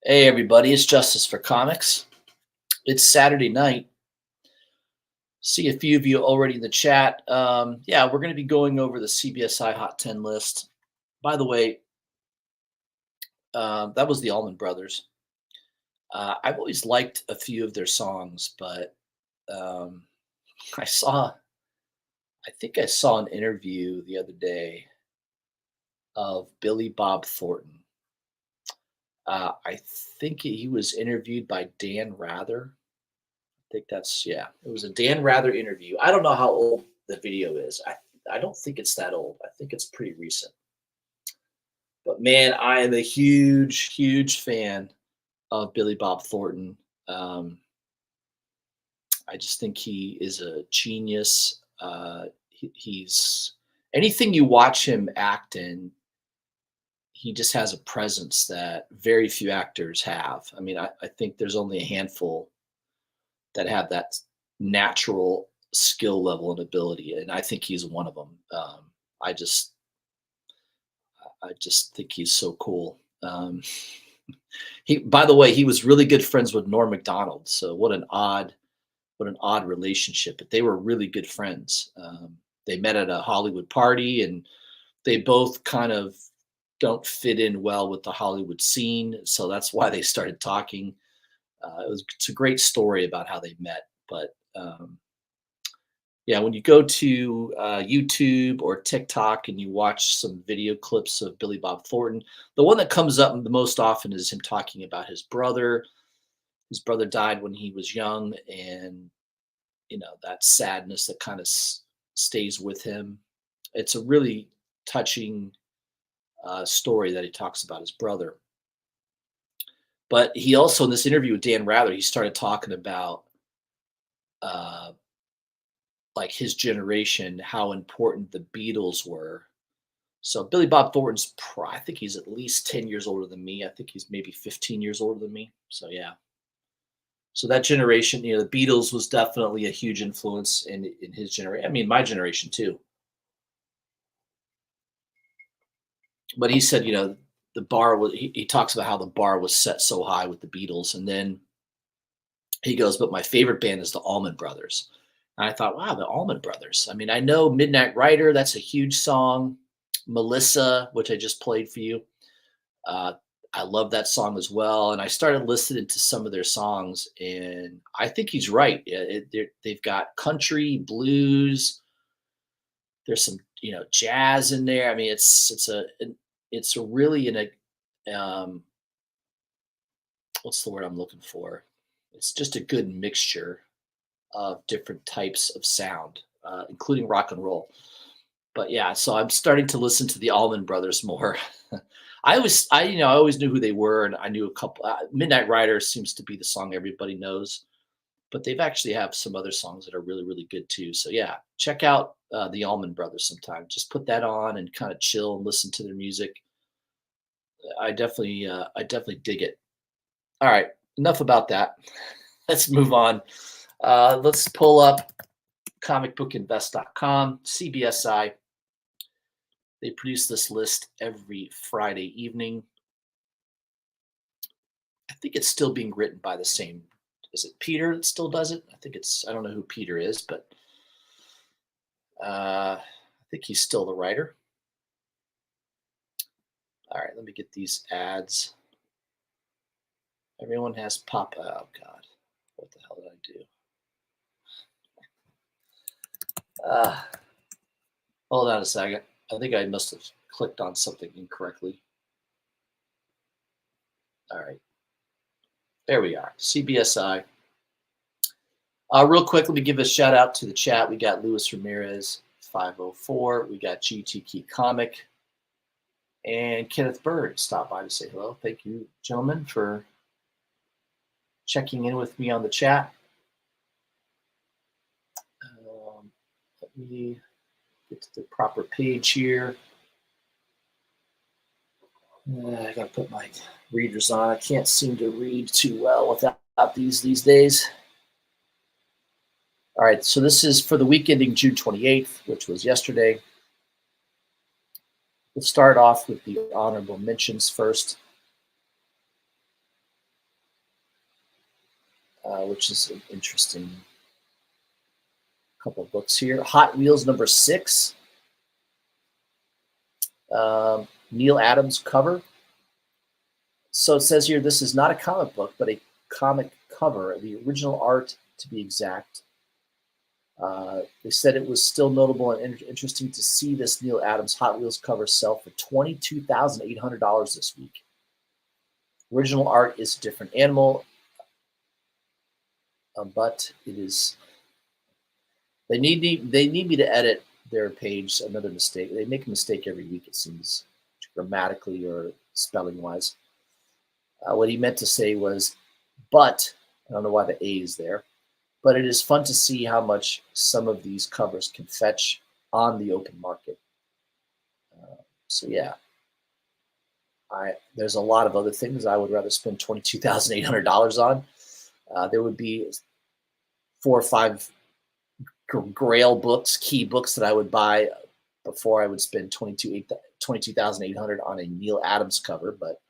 Hey everybody, it's Justice for Comics. It's Saturday night. See a few of you already in the chat. Yeah, we're going to be going over the CBSI Hot 10 list. By the way, that was the Allman Brothers. I've always liked a few of their songs, but um, I saw, I think I saw an interview the other day of Billy Bob Thornton. I think he was interviewed by Dan Rather. Think that's yeah. It was a Dan Rather interview. I don't know how old the video is. I don't think it's that old. I think it's pretty recent. But man, I am a huge fan of Billy Bob Thornton. Um, I just think he is a genius. He's anything you watch him act in, he just has a presence that very few actors have. I mean, I think there's only a handful that have that natural skill level and ability, and I think he's one of them. I just, I just think he's so cool. He, by the way, he was really good friends with Norm Macdonald. So what an odd relationship. But they were really good friends. They met at a Hollywood party, and they both kind of don't fit in well with the Hollywood scene. So that's why they started talking. It's a great story about how they met. But yeah, when you go to YouTube or TikTok and you watch some video clips of Billy Bob Thornton, the one that comes up the most often is him talking about his brother. His brother died when he was young, and that sadness that kind of stays with him. It's a really touching story that he talks about his brother. But he also, in this interview with Dan Rather, he started talking about uh, like his generation, how important the Beatles were. So Billy Bob Thornton's, I think he's at least 10 years older than me. I think he's maybe 15 years older than me. So yeah. So that generation, the Beatles was definitely a huge influence in his generation. I mean, my generation too. But he said, the bar was. He talks about how the bar was set so high with the Beatles, and then he goes, "But my favorite band is the Allman Brothers." And I thought, wow, the Allman Brothers. I mean, I know Midnight Rider, that's a huge song. Melissa, which I just played for you. Uh, I love that song as well. And I started listening to some of their songs, and I think he's right. They've got country, blues. There's some, jazz in there. I mean, it's a really in a what's the word I'm looking for? It's just a good mixture of different types of sound, including rock and roll. But yeah, so I'm starting to listen to the Allman Brothers more. I always knew who they were, and I knew a couple. Midnight Rider seems to be the song everybody knows, but they've actually have some other songs that are really good too. So yeah, check out the Allman Brothers sometime. Just put that on and kind of chill and listen to their music. I definitely dig it. All right, enough about that. Let's move on. Let's pull up comicbookinvest.com, CBSI. They produce this list every Friday evening. I think it's still being written by the same. Is it Peter that still does it? I don't know who Peter is, but I think he's still the writer. All right, let me get these ads. Everyone has pop. Oh, God. What the hell did I do? Hold on a second. I think I must have clicked on something incorrectly. All right. There we are. CBSI. Real quick, let me give a shout out to the chat. We got Luis Ramirez, 504. We got GTK Comic. And Kenneth Bird stopped by to say hello. Thank you, gentlemen, for checking in with me on the chat. Let me get to the proper page here. I gotta put my readers on. I can't seem to read too well without these days. All right, so this is for the week ending June 28th, which was yesterday. Let's start off with the honorable mentions first. which is an interesting couple of books here. Hot Wheels #6. Neil Adams cover. So it says here, this is not a comic book, but a comic cover. The original art, to be exact. They said it was still notable and interesting to see this Neil Adams Hot Wheels cover sell for $22,800 this week. Original art is a different animal, but it is. They need me to edit their page. Another mistake. They make a mistake every week, it seems, grammatically or spelling wise. What he meant to say was, but I don't know why the A is there. But it is fun to see how much some of these covers can fetch on the open market. So yeah, there's a lot of other things I would rather spend $22,800 on. There would be 4 or 5 Grail books, key books that I would buy before I would spend $22,800 on a Neil Adams cover. But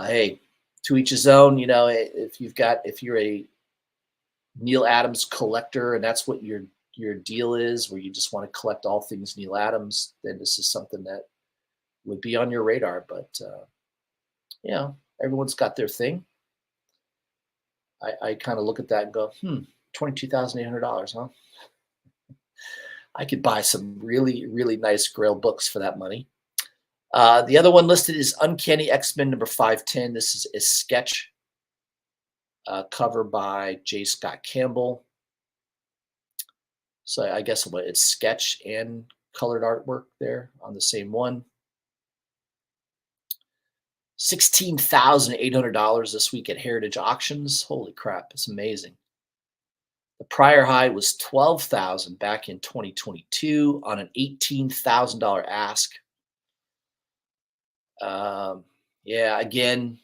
hey, to each his own. You know, if you're a Neil Adams collector and that's what your deal is, where you just want to collect all things Neil Adams, then this is something that would be on your radar. But you know, everyone's got their thing. I kind of look at that and go, $22,800, huh? I could buy some really, really nice Grail books for that money. The other one listed is Uncanny X-Men #510. This is a sketch cover by J. Scott Campbell. So I guess it's sketch and colored artwork there on the same one. $16,800 this week at Heritage Auctions. Holy crap, it's amazing. The prior high was $12,000 back in 2022 on an $18,000 ask. Yeah, again,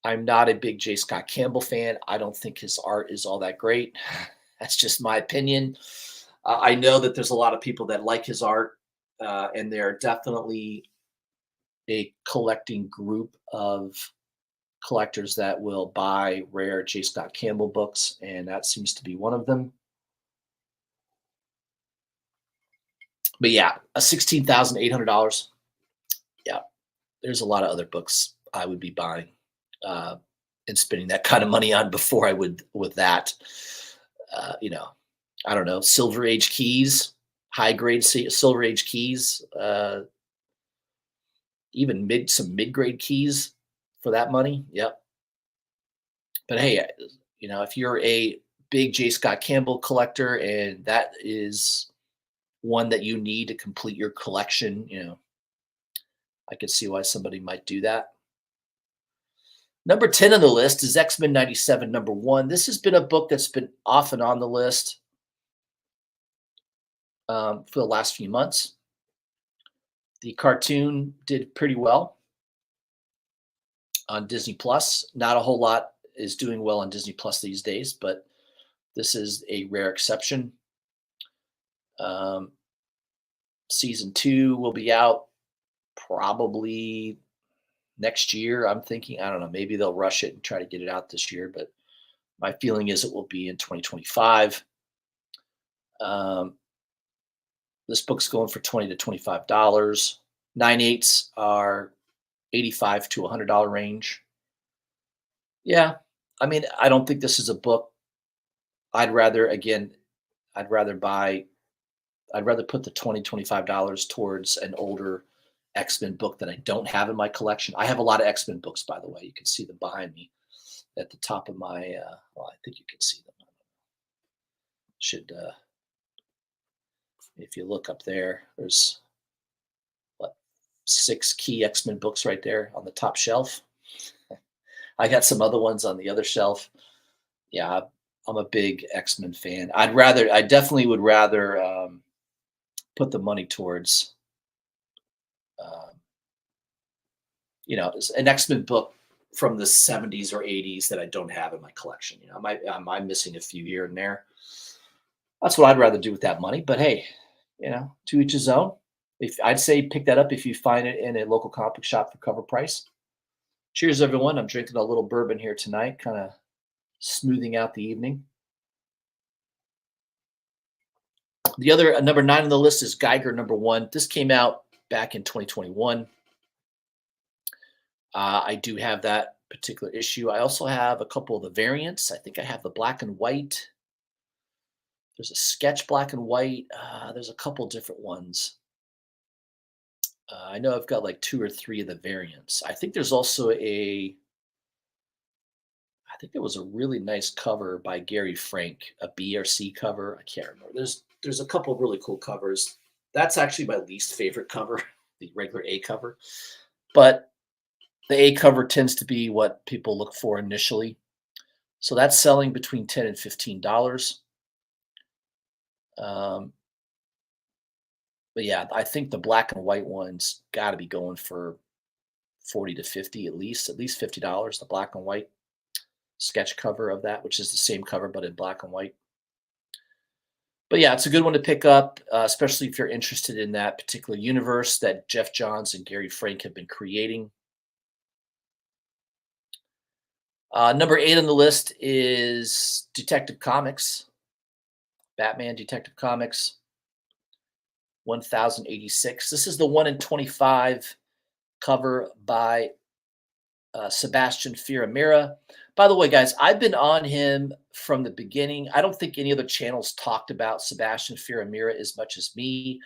I'm not a big J. Scott Campbell fan. I don't think his art is all that great. That's just my opinion. I know that there's a lot of people that like his art, and they're definitely a collecting group of collectors that will buy rare J. Scott Campbell books, and that seems to be one of them. But yeah, a $16,800. Yeah, there's a lot of other books I would be buying and spending that kind of money on before I would with that. You know, I don't know, Silver Age keys, high grade Silver Age keys, even some mid grade keys for that money. Yep. But hey, you know, if you're a big J. Scott Campbell collector and that is one that you need to complete your collection, you know, I could see why somebody might do that. Number 10 on the list is X-Men '97 #1. This has been a book that's been off and on the list for the last few months. The cartoon did pretty well on Disney Plus. Not a whole lot is doing well on Disney Plus these days, but this is a rare exception. Season 2 will be out probably next year. I'm thinking, I don't know, maybe they'll rush it and try to get it out this year, but my feeling is it will be in 2025. This book's going for $20 to $25. 9/8 are $85 to $100 range. Yeah, I mean, I don't think this is a book. I'd rather put the $20, $25 towards an older X-Men book that I don't have in my collection. I have a lot of X-Men books, by the way. You can see them behind me at the top of my, well, I think you can see them. Should, if you look up there, there's what, 6 key X-Men books right there on the top shelf. I got some other ones on the other shelf. Yeah, I'm a big X-Men fan. I definitely would rather put the money towards, you know, an X-Men book from the 70s or 80s that I don't have in my collection. You know, I'm missing a few here and there. That's what I'd rather do with that money. But hey, you know, to each his own. If I'd say pick that up if you find it in a local comic book shop for cover price. Cheers, everyone. I'm drinking a little bourbon here tonight, kind of smoothing out the evening. The other number 9 on the list is Geiger number 1. This came out back in 2021. I do have that particular issue. I also have a couple of the variants. I think I have the black and white. There's a sketch black and white. There's a couple different ones. I know I've got like 2 or 3 of the variants. I think there's also I think there was a really nice cover by Gary Frank, a B or C cover. I can't remember. There's a couple of really cool covers. That's actually my least favorite cover, the regular A cover. But the A cover tends to be what people look for initially. So that's selling between $10 and $15. But yeah, I think the black and white ones got to be going for 40 to 50 at least $50, the black and white sketch cover of that, which is the same cover but in black and white. But yeah, it's a good one to pick up, especially if you're interested in that particular universe that Jeff Johns and Gary Frank have been creating. Number 8 on the list is Detective Comics, Batman Detective Comics, 1086. This is the 1 in 25 cover by Sebastian Firamira. By the way, guys, I've been on him from the beginning. I don't think any other channels talked about Sebastian Firamira as much as me.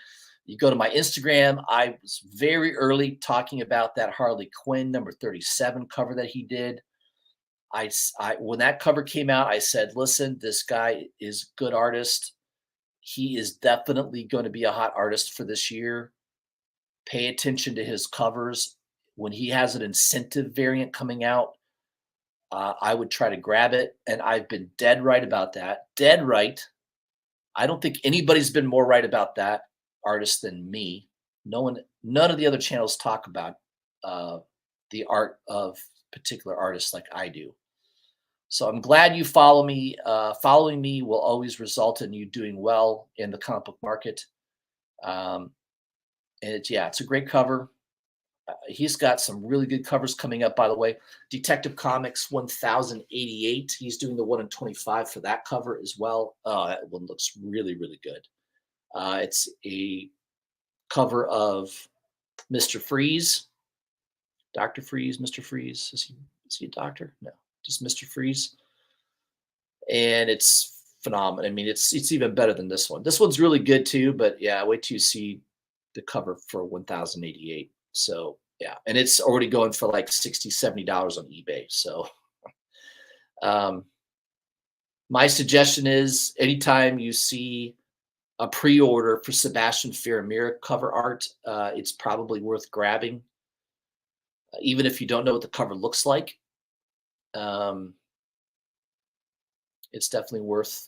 You go to my Instagram, I was very early talking about that Harley Quinn number 37 cover that he did. When that cover came out, I said, listen, this guy is a good artist. He is definitely going to be a hot artist for this year. Pay attention to his covers. When he has an incentive variant coming out, I would try to grab it. And I've been dead right about that. Dead right. I don't think anybody's been more right about that artist than me. None of the other channels talk about the art of particular artists like I do. So I'm glad you follow me. Following me will always result in you doing well in the comic book market. And it's a great cover. He's got some really good covers coming up, by the way. Detective Comics 1088. He's doing the 1 in 25 for that cover as well. That one looks really, really good. It's a cover of Mr. Freeze, Dr. Freeze, Mr. Freeze. Is he a doctor? No, just Mr. Freeze. And it's phenomenal. I mean, it's even better than this one. This one's really good too, but yeah, wait till you see the cover for 1088. So yeah, and it's already going for like $60, $70 on eBay. So my suggestion is anytime you see a pre-order for Sebastian Firamira cover art, it's probably worth grabbing, even if you don't know what the cover looks like. It's definitely worth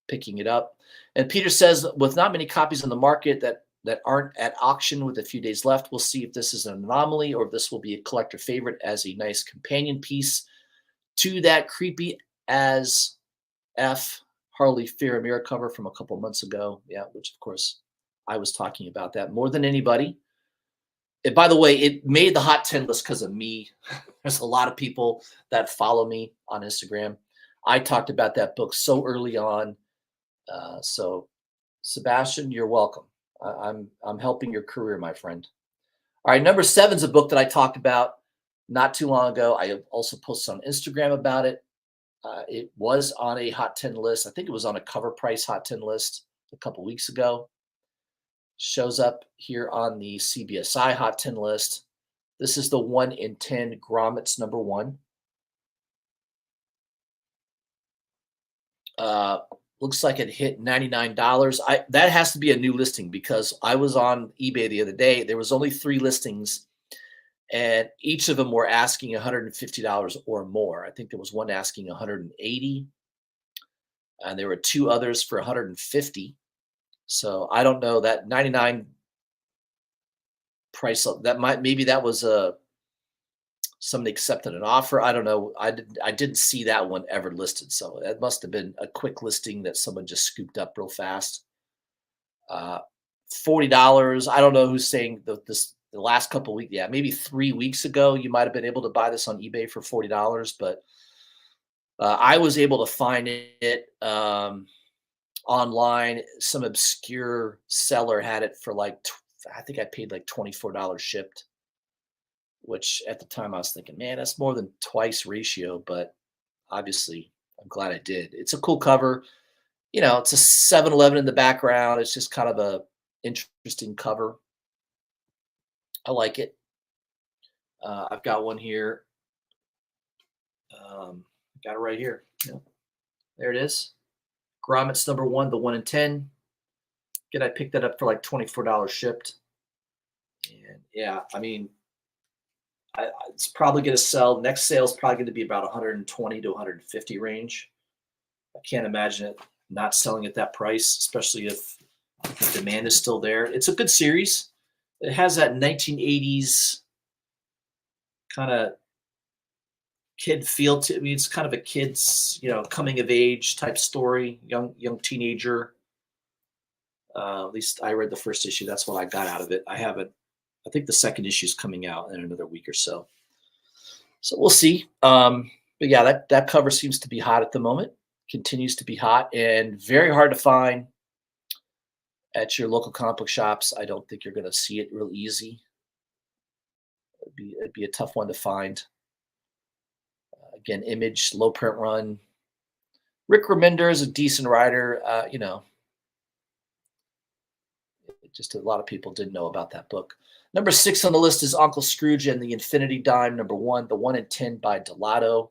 picking it up. And Peter says, with not many copies on the market that aren't at auction with a few days left, we'll see if this is an anomaly or if this will be a collector favorite as a nice companion piece to that creepy as F Harley Firamira cover from a couple months ago. Yeah, which of course I was talking about that more than anybody. And by the way, it made the hot 10 list because of me. There's a lot of people that follow me on Instagram. I talked about that book so early on. So Sebastian, you're welcome. I'm helping your career, my friend. All right, number 7 is a book that I talked about not too long ago. I also posted on Instagram about it. It was on a Hot 10 list. I think it was on a Cover Price Hot 10 list a couple weeks ago. Shows up here on the CBSI Hot 10 list. This is the 1 in 10 Grommets number 1. Looks like it hit $99. That has to be a new listing because I was on eBay the other day. There was only 3 listings, and each of them were asking $150 or more. I think there was one asking $180, and there were 2 others for $150. So I don't know that 99 price. Maybe that was somebody accepted an offer. I don't know. I didn't see that one ever listed. So it must have been a quick listing that someone just scooped up real fast. $40. I don't know who's saying this the last couple weeks, yeah, maybe 3 weeks ago, you might have been able to buy this on eBay for $40, but I was able to find it online. Some obscure seller had it for like, I think I paid like $24 shipped, which at the time I was thinking, man, that's more than twice ratio, but obviously I'm glad I did. It's a cool cover. It's a 7-Eleven in the background. It's just kind of a interesting cover. I like it. I've got one here. Got it right here. Yeah, there it is. Grommets number one, the 1 in 10. Again, I picked that up for like $24 shipped. And yeah, I mean, it's probably going to sell. Next sale is probably going to be about 120 to 150 range. I can't imagine it not selling at that price, especially if the demand is still there. It's a good series. It has that 1980s kind of kid feel to. I mean, it's kind of a kid's, coming of age type story, young teenager. At least I read the first issue. That's what I got out of it. I haven't. I think the second issue is coming out in another week or so. So we'll see. But yeah, that cover seems to be hot at the moment. Continues to be hot and very hard to find at your local comic book shops. I don't think you're going to see it real easy. It'd be a tough one to find. Again, Image, low print run. Rick Remender is a decent writer. Just a lot of people didn't know about that book. Number 6 on the list is Uncle Scrooge and the Infinity Dime, number 1, the 1 in 10 by Delato.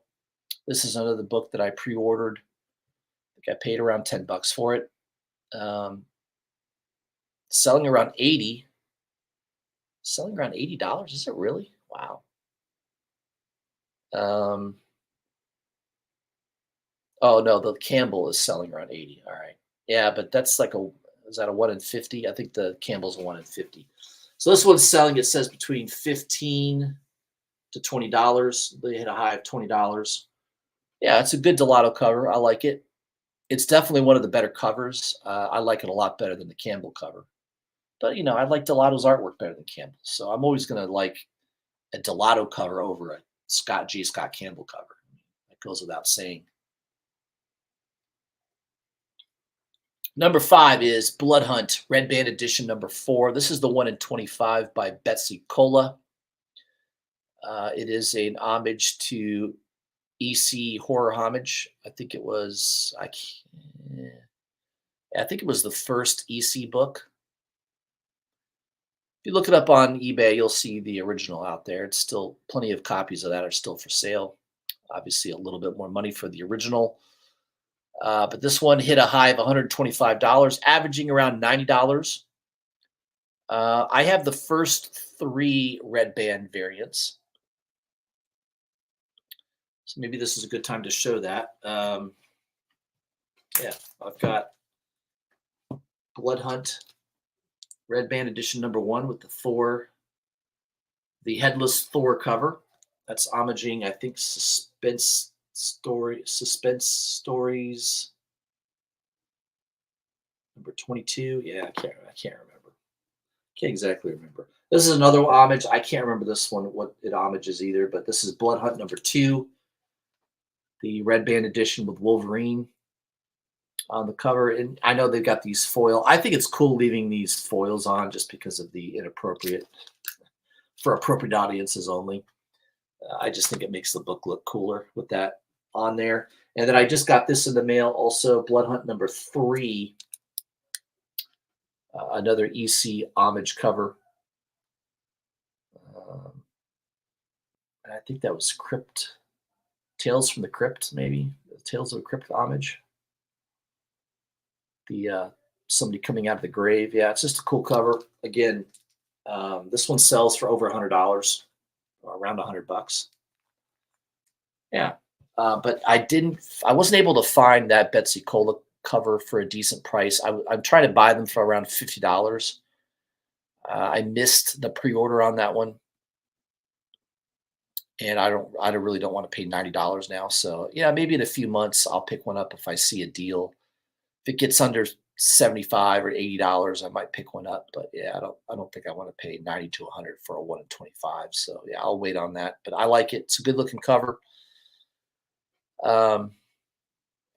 This is another book that I pre-ordered. I think I paid around $10 for it. Selling around 80. Selling around $80. Is it really? Wow. Oh no, the Campbell is selling around 80. All right. Yeah, but that's like is that a 1 in 50? I think the Campbell's a 1 in 50. So this one's selling, it says between $15 to $20. They hit a high of $20. Yeah, it's a good Delato cover. I like it. It's definitely one of the better covers. I like it a lot better than the Campbell cover. But I like Delato's artwork better than Campbell. So I'm always gonna like a Delato cover over a Scott Campbell cover. That goes without saying. Number 5 is Blood Hunt, Red Band Edition number 4. This is the 1 in 25 by Betsy Cola. It is an homage to EC Horror Homage. I think it was. I think it was the first EC book. If you look it up on eBay, you'll see the original out there. It's still plenty of copies of that are still for sale. Obviously, a little bit more money for the original. But this one hit a high of $125, averaging around $90. I have the first 3 red band variants. So maybe this is a good time to show that. Yeah, I've got Blood Hunt, Red Band Edition number 1 with the headless Thor cover. That's homaging, I think, Suspense Stories number 22. Yeah, I can't remember. Can't exactly remember. This is another homage. I can't remember this one, what it homages either, but this is Blood Hunt number 2, the Red Band Edition with Wolverine on the cover. And I know they've got these foil. I think it's cool leaving these foils on just because of the for appropriate audiences only. I just think it makes the book look cooler with that on there. And then I just got this in the mail also, Blood Hunt number 3, another EC homage cover. And I think that was Tales from the Crypt, maybe Tales of the Crypt homage. The somebody coming out of the grave. Yeah, it's just a cool cover. Again, this one sells for over $100, or around $100. Yeah, but I wasn't able to find that Betsy Cola cover for a decent price. I'm trying to buy them for around $50. I missed the pre-order on that one, and I really don't want to pay $90 now. So yeah, maybe in a few months I'll pick one up if I see a deal. If it gets under $75 or $80, I might pick one up. But yeah, I don't think I want to pay 90 to 100 for a 1 in 25. So yeah, I'll wait on that. But I like it. It's a good looking cover. Um,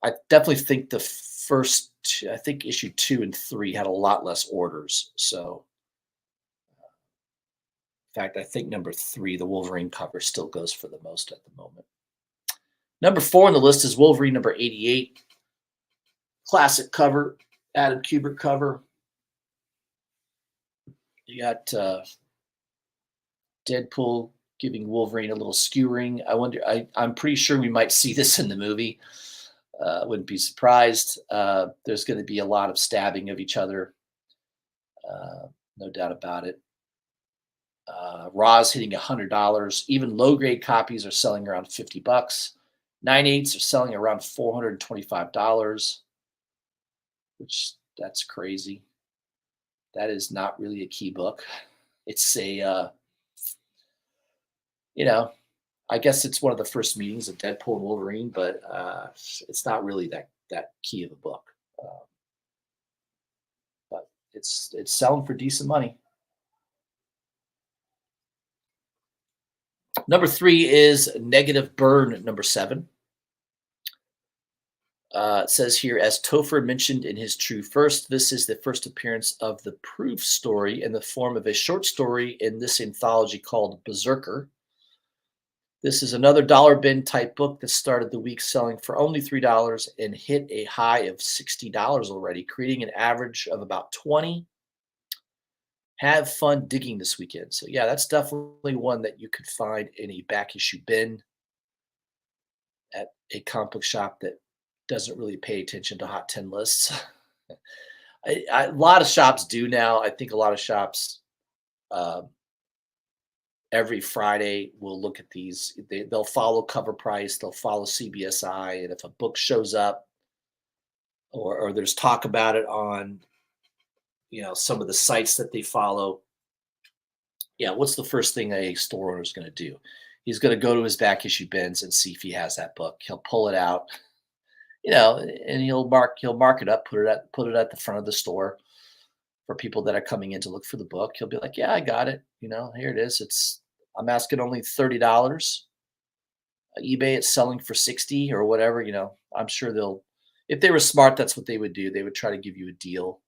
I definitely think I think issue 2 and 3 had a lot less orders. So in fact, I think number 3, the Wolverine cover, still goes for the most at the moment. Number 4 on the list is Wolverine number 88. Classic cover, Adam Kubert cover. You got Deadpool giving Wolverine a little skewering. I'm pretty sure we might see this in the movie. Wouldn't be surprised. There's going to be a lot of stabbing of each other. No doubt about it. Raw's hitting $100. Even low grade copies are selling around $50. 9/8 are selling around $425, which that's crazy. That is not really a key book. It's I guess it's one of the first meetings of Deadpool and Wolverine, but it's not really that key of a book. But it's selling for decent money. Number 3 is Negative Burn number 7. It says here, as Topher mentioned in his True First, this is the first appearance of the proof story in the form of a short story in this anthology called Berserker. This is another dollar bin type book that started the week selling for only $3 and hit a high of $60 already, creating an average of about 20. Have fun digging this weekend. So yeah, that's definitely one that you could find in a back issue bin at a comic book shop that doesn't really pay attention to hot 10 lists. A lot of shops do now. I think a lot of shops every Friday will look at these. They'll follow cover price, they'll follow CBSI, and if a book shows up or there's talk about it on some of the sites that they follow, yeah, what's the first thing a store owner is going to do? He's going to go to his back issue bins and see if he has that book. He'll pull it out, and he'll mark it up, put it at the front of the store for people that are coming in to look for the book. He'll be like, "Yeah, I got it. Here it is. I'm asking only $30. eBay it's selling for 60 or whatever. I'm sure if they were smart, that's what they would do. They would try to give you a deal.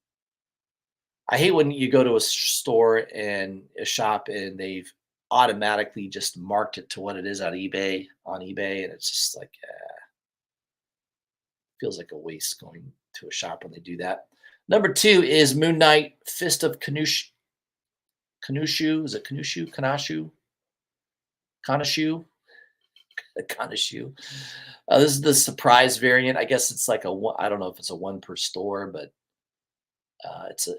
I hate when you go to a store and a shop and they've automatically just marked it to what it is on eBay, and it's just like feels like a waste going to a shop when they do that. Number 2 is Moon Knight, Fist of Kanushu. Is it Kanushu? Kanashu? Kanashu? Kanashu. This is the surprise variant. I guess it's like I don't know if it's a one per store, but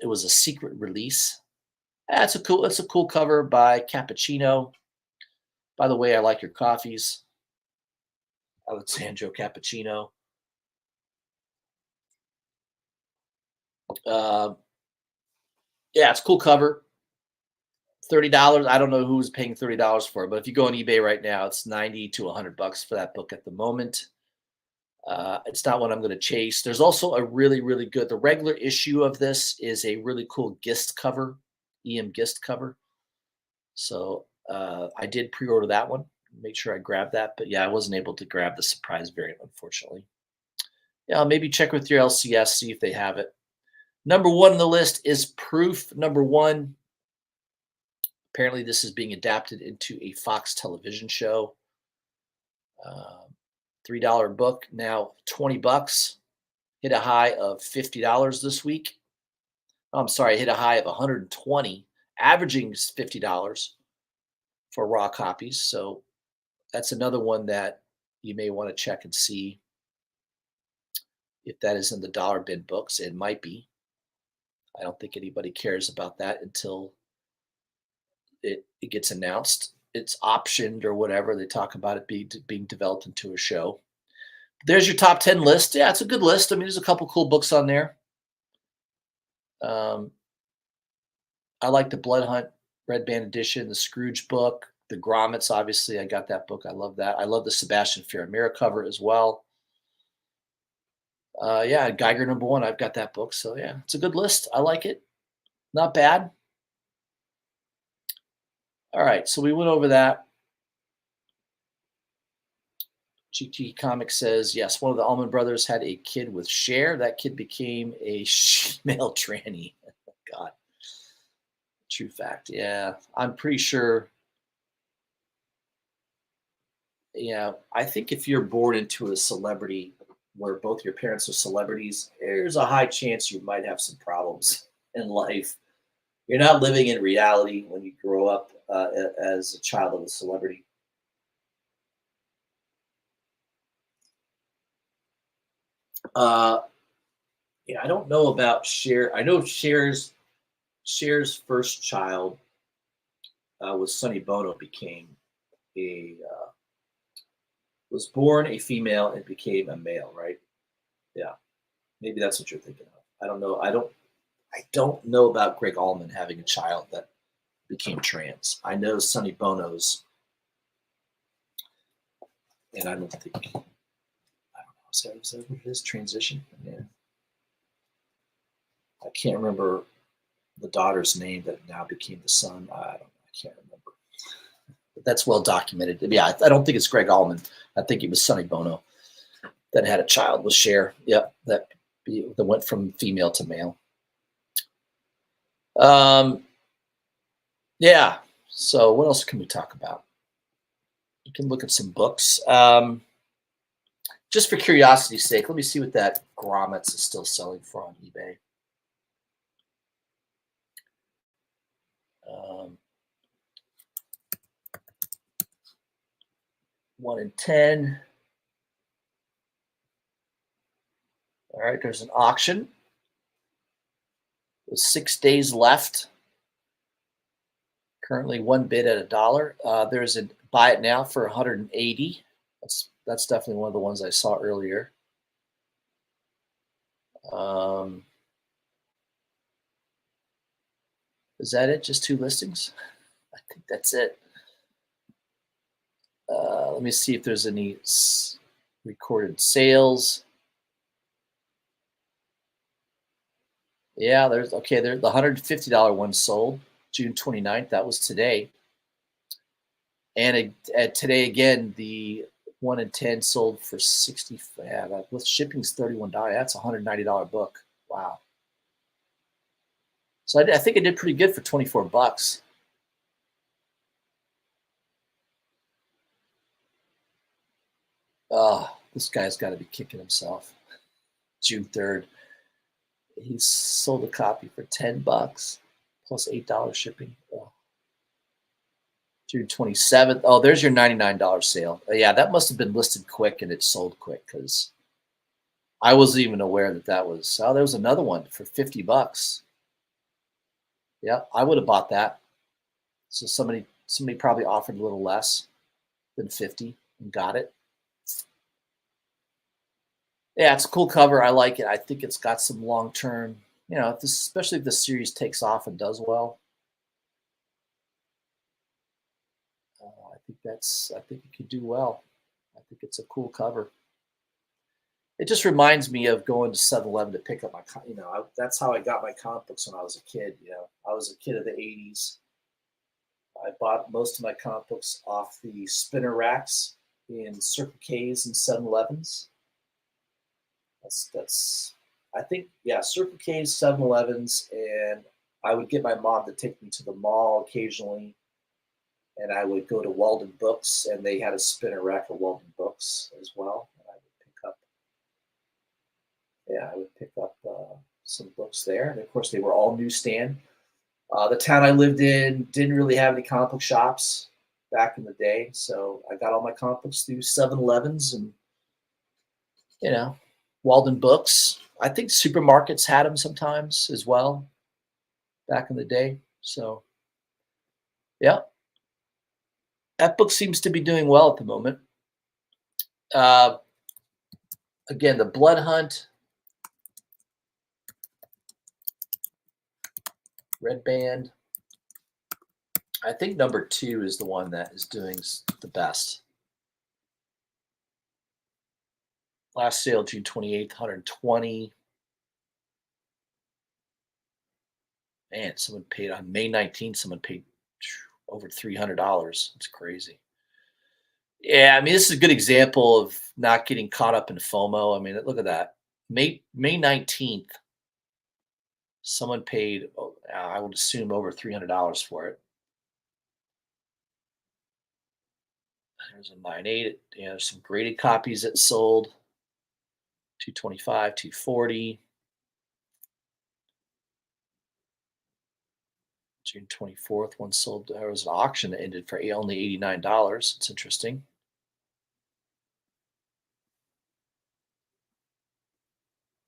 it was a secret release. It's a cool cover by Cappuccino. By the way, I like your coffees, Alessandro Cappuccino. Yeah, it's a cool cover. $30. I don't know who's paying $30 for it, but if you go on eBay right now, it's 90 to $100 for that book at the moment. It's not one I'm going to chase. There's also a really, really good. The regular issue of this is a really cool Gist cover, EM Gist cover. So I did pre-order that one. Make sure I grab that, but yeah, I wasn't able to grab the surprise variant, unfortunately. Yeah, maybe check with your LCS, see if they have it. Number 1 on the list is Proof number 1. Apparently, this is being adapted into a Fox television show. $3 book, now $20. Hit a high of $50 this week. I'm sorry, hit a high of 120, averaging $50 for raw copies. So that's another one that you may want to check and see if that is in the dollar bin books. It might be. I don't think anybody cares about that until it gets announced. It's optioned or whatever. They talk about it being developed into a show. There's your top 10 list. Yeah, it's a good list. I mean, there's a couple cool books on there. I like the Blood Hunt Red Band edition, the Scrooge book, the Grommets. Obviously, I got that book. I love that. I love the Sebastian Faramira cover as well. Yeah, Geiger #1. I've got that book, so yeah, it's a good list. I like it. Not bad. All right, so we went over that. GT Comics says yes. One of the Allman Brothers had a kid with Cher. That kid became a male tranny. God, true fact. Yeah, I'm pretty sure. Yeah, I think if you're born into a celebrity where both your parents are celebrities, there's a high chance you might have some problems in life. You're not living in reality when you grow up as a child of a celebrity. Uh, yeah, I don't know about Cher. I know Cher's first child was Sonny Bono. Became a was born a female and became a male, right? Yeah, maybe that's what you're thinking of. I don't know. I don't know about Greg Allman having a child that became trans. I know Sonny Bono's, and I don't think I don't know. Is that what it is? Transition? Yeah, I can't remember the daughter's name that now became the son. I don't know. I can't remember. But that's well documented. Yeah, I don't think it's Greg Allman. I think it was Sonny Bono that had a child with Cher. Yep, that went from female to male. Um, yeah. So what else can we talk about? We can look at some books. Just for curiosity's sake, let me see what that grommets is still selling for on eBay. Um, 1 in 10. All right, there's an auction with 6 days left. Currently, one bid at $1. There's a buy it now for 180. That's definitely one of the ones I saw earlier. Um, is that it? Just 2 listings? I think that's it. Let me see if there's any recorded sales. Yeah, there's okay. There, the $150 one sold June 29th. That was today. And today again, the 1 in 10 sold for 60. Yeah, with shipping's $31. That's a $190 book. Wow. So I think I did pretty good for 24 bucks. Oh, this guy's got to be kicking himself. June 3rd, he sold a copy for 10 bucks plus $8 shipping. Oh. June 27th. Oh, there's your $99 sale. Yeah, that must have been listed quick and it sold quick because I wasn't even aware that was. Oh, there was another one for 50 bucks. Yeah, I would have bought that. So somebody probably offered a little less than 50 and got it. Yeah, it's a cool cover. I like it. I think it's got some long term, especially if the series takes off and does well. I think it could do well. I think it's a cool cover. It just reminds me of going to 7-Eleven to pick up my, that's how I got my comic books when I was a kid. I was a kid of the 80s. I bought most of my comic books off the spinner racks in Circle K's and 7-Elevens. That's I think, yeah, Circle K's, 7-Elevens, and I would get my mom to take me to the mall occasionally, and I would go to Walden Books, and they had a spinner rack of Walden Books as well. And I would pick up some books there, and of course they were all newsstand. The town I lived in didn't really have any comic book shops back in the day, so I got all my comic books through 7-Elevens and you know Walden Books. I think supermarkets had them sometimes as well back in the day. So yeah, that book seems to be doing well at the moment. Uh, Again, the Blood Hunt, Red Band. I think number 2 is the one that is doing the best. Last sale June 28th, 120. Man, someone paid on May 19th, someone paid over $300. It's crazy. Yeah, I mean, this is a good example of not getting caught up in FOMO. I mean, look at that. May 19th, someone paid, I would assume, over $300 for it. There's a 9.8. You know, there's some graded copies that sold 225, 240. June 24th, one sold. There was an auction that ended for only $89. It's interesting.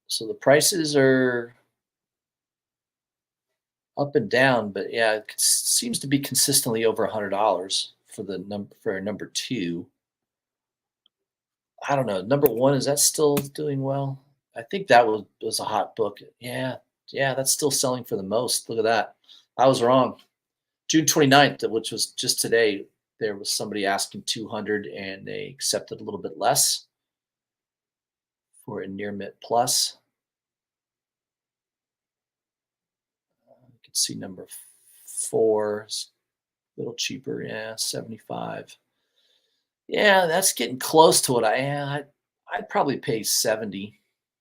So the prices are up and down, but yeah, it seems to be consistently over $100 for the number two. I don't know. Number one, is that still doing well? I think that was a hot book. Yeah, yeah, that's still selling for the most. Look at that. I was wrong. June 29th, which was just today, there was somebody asking 200 and they accepted a little bit less for a near mint plus. You can see number four is a little cheaper. Yeah, 75. Yeah, that's getting close to what I'd probably pay 70,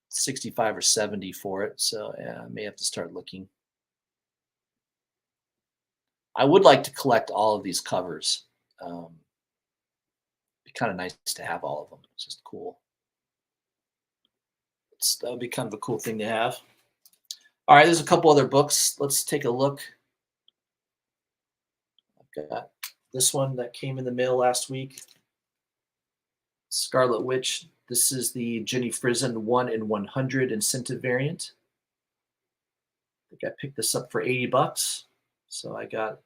65 or 70 for it. So yeah, I may have to start looking. I would like to collect all of these covers. Be kind of nice to have all of them. It's just cool. That would be kind of a cool thing to have. All right, there's a couple other books. Let's take a look. I've got this one that came in the mail last week. Scarlet Witch. This is the Jenny Frison 1 in 100 incentive variant. I think I picked this up for $80. So I got a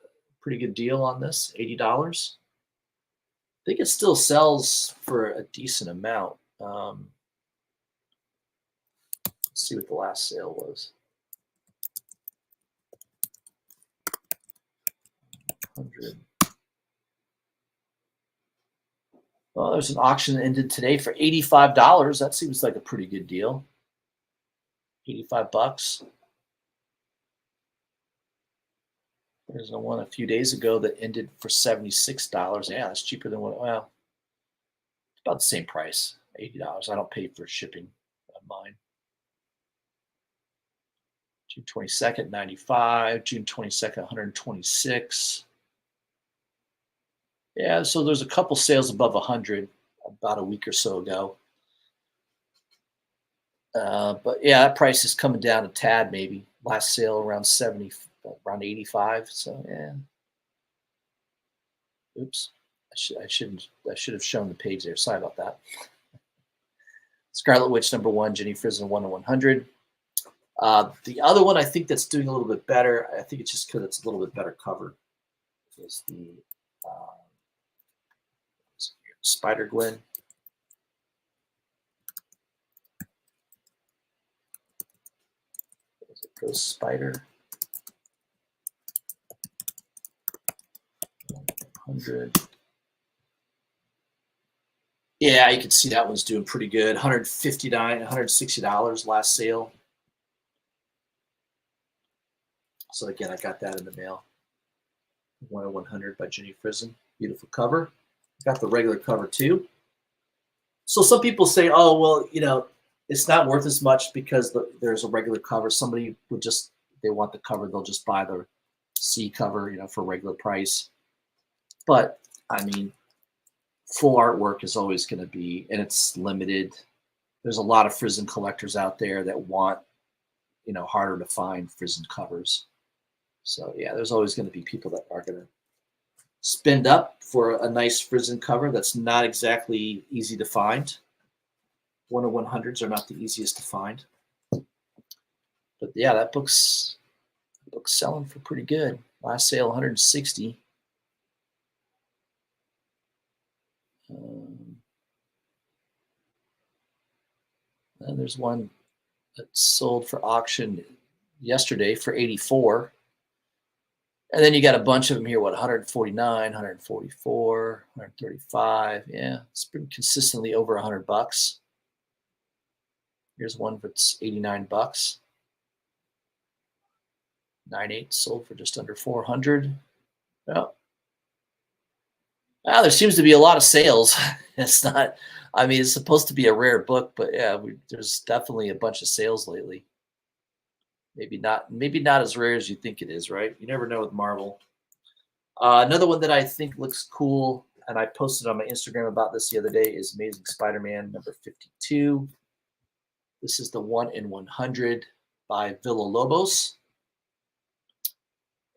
pretty good deal on this, $80. I think it still sells for a decent amount. Let's see what the last sale was. 100. Well, there's an auction that ended today for $85. That seems like a pretty good deal. $85. There's one a few days ago that ended for $76. Yeah, that's cheaper than what, well, it's about the same price, $80. I don't pay for shipping on mine. June 22nd, 95. June 22nd, 126. Yeah, so there's a couple sales above 100 about a week or so ago. But yeah, that price is coming down a tad maybe. Last sale around 70, around 85. So yeah. Oops, I should have shown the page there. Sorry about that. Scarlet Witch number one, Jenny Frison 1 in 100. The other one I think that's doing a little bit better. I think it's just because it's a little bit better cover. Is the Spider Gwen. There's a Ghost Spider. 100. Yeah, you can see that one's doing pretty good. $159, $160 last sale. So again, I got that in the mail. 1 in 100 by Jenny Frison. Beautiful cover. Got the regular cover too. So some people say, oh, well, you know, it's not worth as much because there's a regular cover. Somebody would just, they want the cover, they'll just buy the C cover, you know, for regular price. But I mean, full artwork is always going to be, and it's limited. There's a lot of Frison collectors out there that want, you know, harder to find Frison covers. So yeah, there's always going to be people that are going to spend up for a nice Frison cover that's not exactly easy to find. 1 in 100s are not the easiest to find. But yeah, that book's selling for pretty good. Last sale 160. And there's one that sold for auction yesterday for 84. And then you got a bunch of them here, what, 149, 144, 135. Yeah, it's been consistently over $100. Here's one that's 89 bucks. 9/8 sold for just under 400. Well, there seems to be a lot of sales. It's not, I mean, it's supposed to be a rare book, but yeah, there's definitely a bunch of sales lately. Maybe not as rare as you think it is, right? You never know with Marvel. Another one that I think looks cool, and I posted on my Instagram about this the other day, is Amazing Spider-Man number 52. This is the 1 in 100 by Villa-Lobos.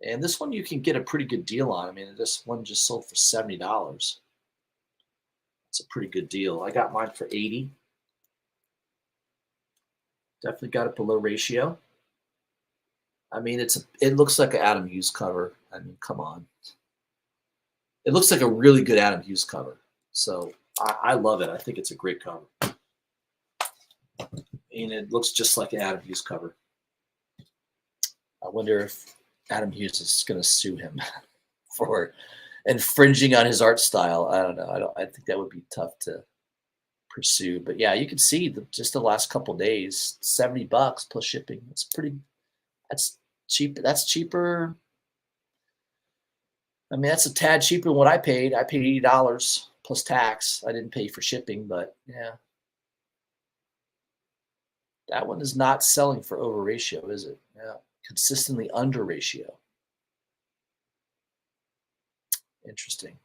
And this one you can get a pretty good deal on. I mean, this one just sold for $70. It's a pretty good deal. I got mine for 80. Definitely got it below ratio. I mean, it looks like an Adam Hughes cover. I mean, come on. It looks like a really good Adam Hughes cover. So I love it. I think it's a great cover. And it looks just like an Adam Hughes cover. I wonder if Adam Hughes is going to sue him for infringing on his art style. I don't know. I think that would be tough to pursue. But yeah, you can see just the last couple days, $70 plus shipping. That's cheap. That's cheaper. I mean, that's a tad cheaper than what I paid. I paid $80 plus tax. I didn't pay for shipping, but yeah. That one is not selling for over ratio, is it? Yeah. Consistently under ratio. Interesting.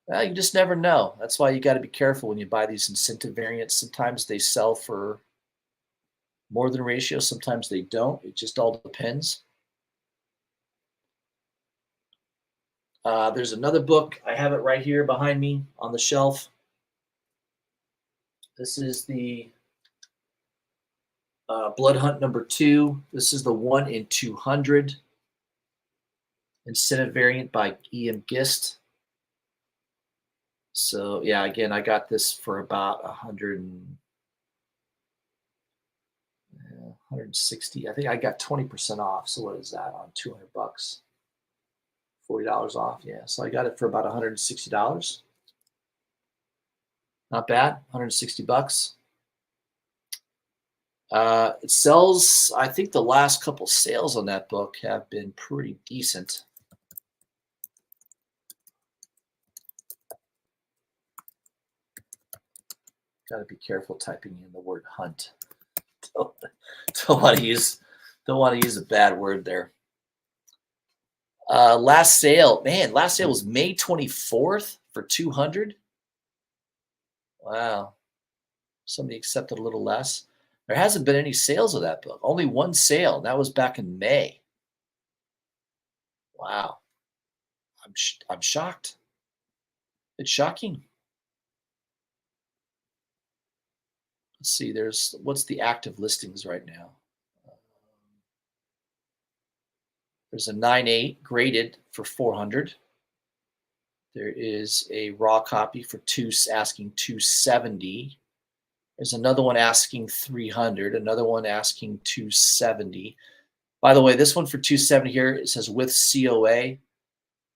Well, you just never know. That's why you got to be careful when you buy these incentive variants. Sometimes they sell for more than ratio. Sometimes they don't. It just all depends. There's another book. I have it right here behind me on the shelf. This is the Blood Hunt number 2. This is the 1 in 200 incentive variant by E.M. Gist. So yeah, again, I got this for about 160. I think I got 20% off. So what is that on $200? $40 off. Yeah. So I got it for about $160. Not bad. $160. It sells. I think the last couple sales on that book have been pretty decent. Got to be careful typing in the word hunt. Don't want to use a bad word there. Last sale was May 24th for 200. Wow. Somebody accepted a little less. There hasn't been any sales of that book. Only one sale. That was back in May. Wow. I'm shocked. It's shocking. Let's see. What's the active listings right now? There's a 9/8 graded for 400. There is a raw copy for asking 270. There's another one asking 300. Another one asking 270. By the way, this one for 270 here, it says with COA.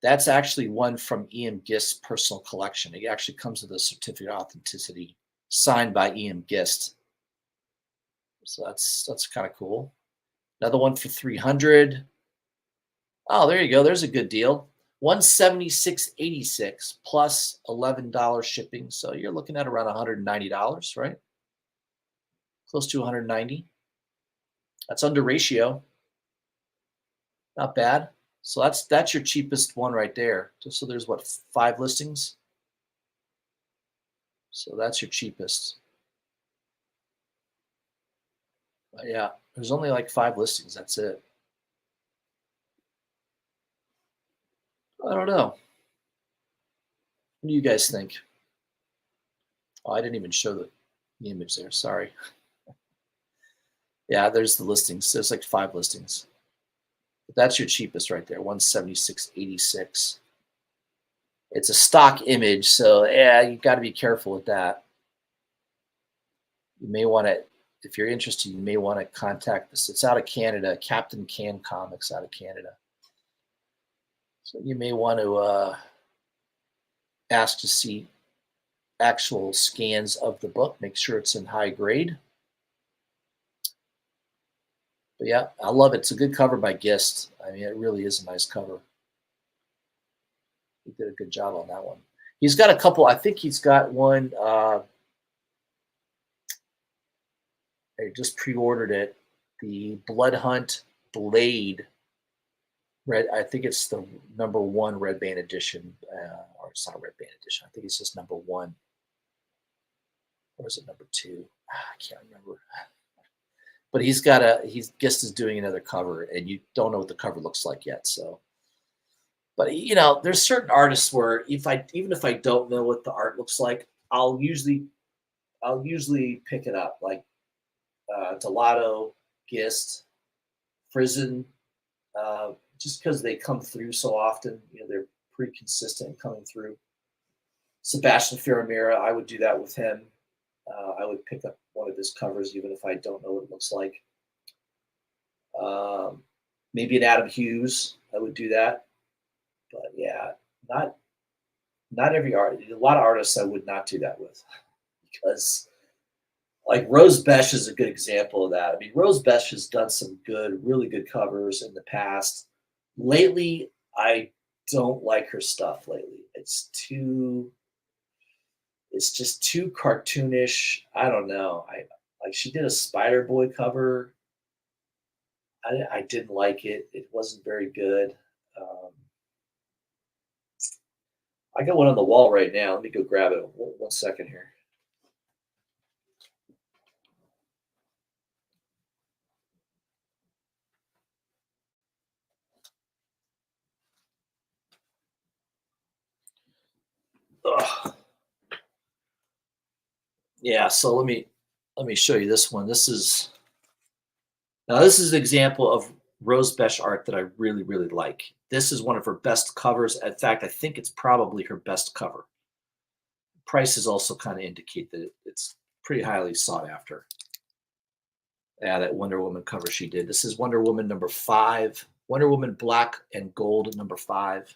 That's actually one from E.M. Gist's personal collection. It actually comes with a certificate of authenticity signed by E.M. Gist. So that's kind of cool. Another one for 300. Oh, there you go. There's a good deal. $176.86 plus $11 shipping. So you're looking at around $190, right? Close to $190. That's under ratio. Not bad. So that's your cheapest one right there. So there's what, 5 listings? So that's your cheapest. But yeah, there's only like 5 listings. That's it. I don't know. What do you guys think? Oh, I didn't even show the image there. Sorry. Yeah, there's the listings. There's like 5 listings. But that's your cheapest right there, $176.86. It's a stock image, so yeah, you got to be careful with that. You may want to, if you're interested, you may want to contact this. It's out of Canada, Captain Can Comics out of Canada. So you may want to ask to see actual scans of the book, make sure it's in high grade. But yeah, I love it. It's a good cover by Gist. I mean, it really is a nice cover. He did a good job on that one. He's got a couple. I think he's got one. I just pre-ordered it. The Blood Hunt Blade Red. I think it's the #1 Red Band edition, or it's not a Red Band edition. I think it's just #1, or is it #2? I can't remember. But he's Gist is doing another cover, and you don't know what the cover looks like yet. So, but there's certain artists where even if I don't know what the art looks like, I'll usually pick it up, like Delato, Gist, Prison, just because they come through so often. They're pretty consistent in coming through. Sebastian Ferramira, I would do that with him. I would pick up one of his covers even if I don't know what it looks like. Maybe an Adam Hughes, I would do that. But yeah, not not every art. A lot of artists I would not do that with because like Rose Besh is a good example of that. I mean, Rose Besh has done some really good covers in the past. Lately, I don't like her stuff lately. It's just too cartoonish. I don't know. I like she did a Spider Boy cover. I didn't like it. It wasn't very good. Um, I got one on the wall right now. Let me go grab it. One second here. Ugh. Yeah, so let me show you this one. This is an example of Rose Besh art that I really, really like. This is one of her best covers. In fact, I think it's probably her best cover. Prices also kind of indicate that it's pretty highly sought after. Yeah, that Wonder Woman cover she did. This is Wonder Woman #5. Wonder Woman Black and Gold #5.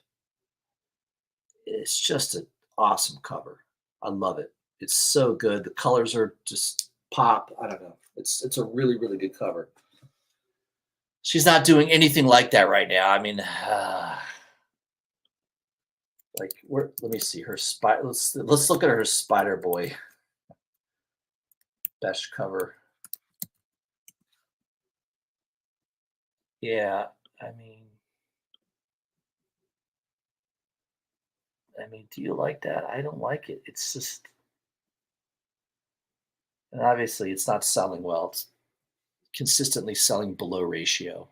It's just an awesome cover. I love it. It's so good. The colors are just pop. I don't know. It's a really, really good cover. She's not doing anything like that right now. I mean, like let me see her spider. Let's look at her Spider Boy Besh cover. Yeah, I mean, do you like that? I don't like it. It's just, and obviously, it's not selling well. It's consistently selling below ratio.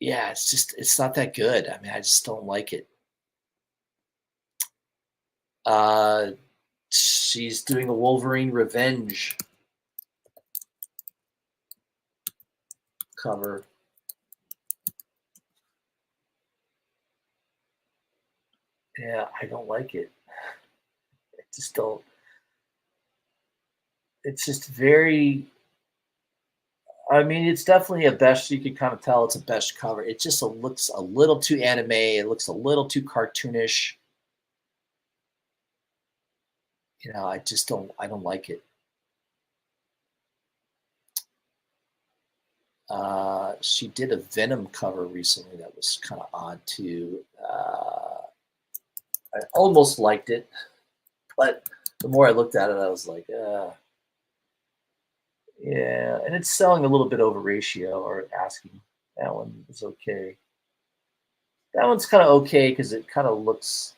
Yeah, it's not that good. I mean, I just don't like it. Uh, she's doing a Wolverine Revenge cover. Yeah, I don't like it. I just don't. It's just very. I mean, it's definitely a Besh. You can kind of tell it's a Besh cover. It just looks a little too anime. It looks a little too cartoonish. I just don't. I don't like it. She did a Venom cover recently that was kind of odd too. I almost liked it, but the more I looked at it, I was like, yeah. And it's selling a little bit over ratio or asking. That one is okay. That one's kind of okay because it kind of looks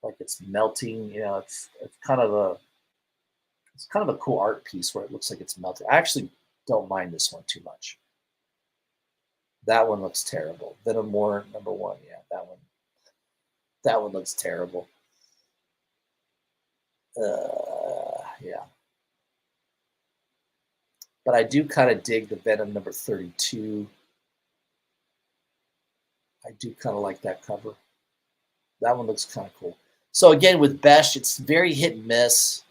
like it's melting. It's kind of a cool art piece where it looks like it's melting. I actually don't mind this one too much. That one looks terrible. Venom War #1, yeah, that one looks terrible. Yeah, but I do kind of dig the Venom #32. I do kind of like that cover. That one looks kind of cool. So again, with Besh, it's very hit and miss.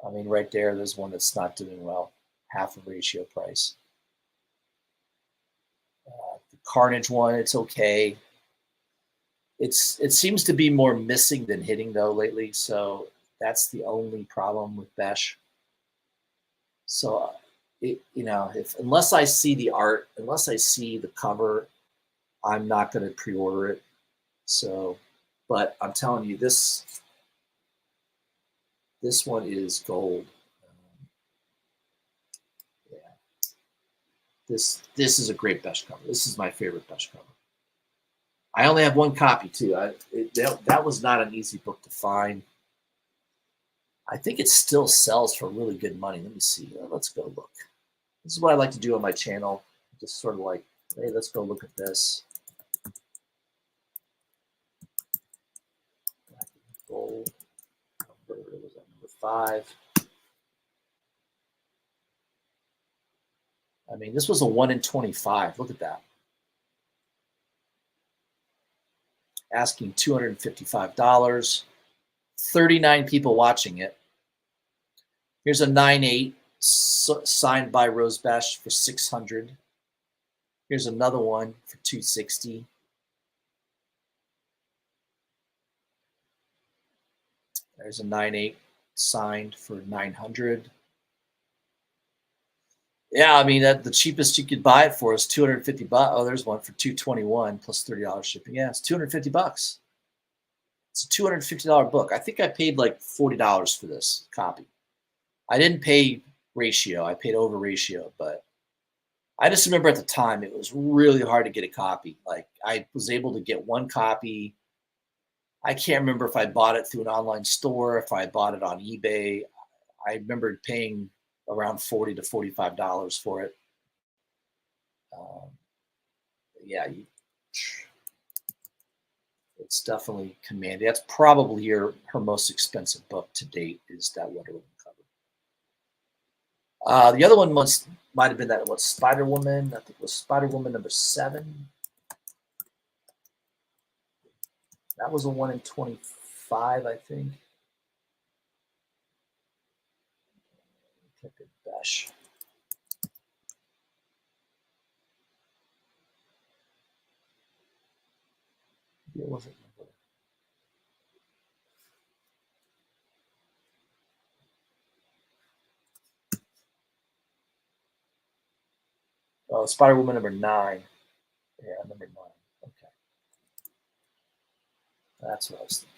I mean, right there's one that's not doing well, half of ratio price. The Carnage one, it's okay. it seems to be more missing than hitting though lately, so that's the only problem with Besh. So, if unless I see the art, unless I see the cover, I'm not going to pre-order it. So, but I'm telling you, this one is gold. Yeah, this is a great Besh cover. This is my favorite Besh cover. I only have one copy too. That was not an easy book to find. I think it still sells for really good money. Let me see. Let's go look. This is what I like to do on my channel. Just sort of like, hey, let's go look at this. Gold. Where was that? Number 5. I mean, this was a 1 in 25. Look at that. Asking $255. 39 people watching it. Here's a 9.8 signed by Rose Besh for $600. Here's another one for $260. There's a 9.8 signed for $900. Yeah, I mean the cheapest you could buy it for is $250. Oh, there's one for $221 plus $30 shipping. Yeah, it's $250. It's a $250 book. I think I paid like $40 for this copy. I didn't pay ratio. I paid over ratio, but I just remember at the time it was really hard to get a copy. Like I was able to get one copy. I can't remember if I bought it through an online store, if I bought it on eBay. I remember paying around $40 to $45 for it. Yeah, it's definitely commanding. That's probably her most expensive book to date is that Wonder Woman cover. The other one might have been that Spider Woman. I think it was Spider Woman number 7. That was a 1 in 25, I think. Besh. It wasn't. Oh, Spider Woman number 9. Yeah, number 9. Okay, that's what I was thinking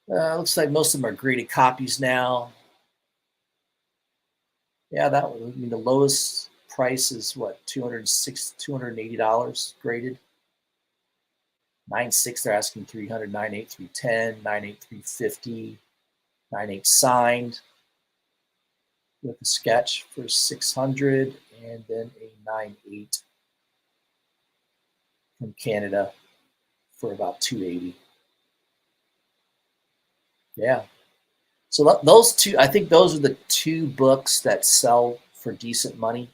of. Looks like most of them are graded copies now. Yeah, that one. I mean, the lowest price is what, $280 graded. 9.6 they're asking 300, 9.8 310, 9.8 350, 9.8 signed with a sketch for 600, and then a 9.8 from Canada for about 280. Yeah. So those two, I think those are the two books that sell for decent money,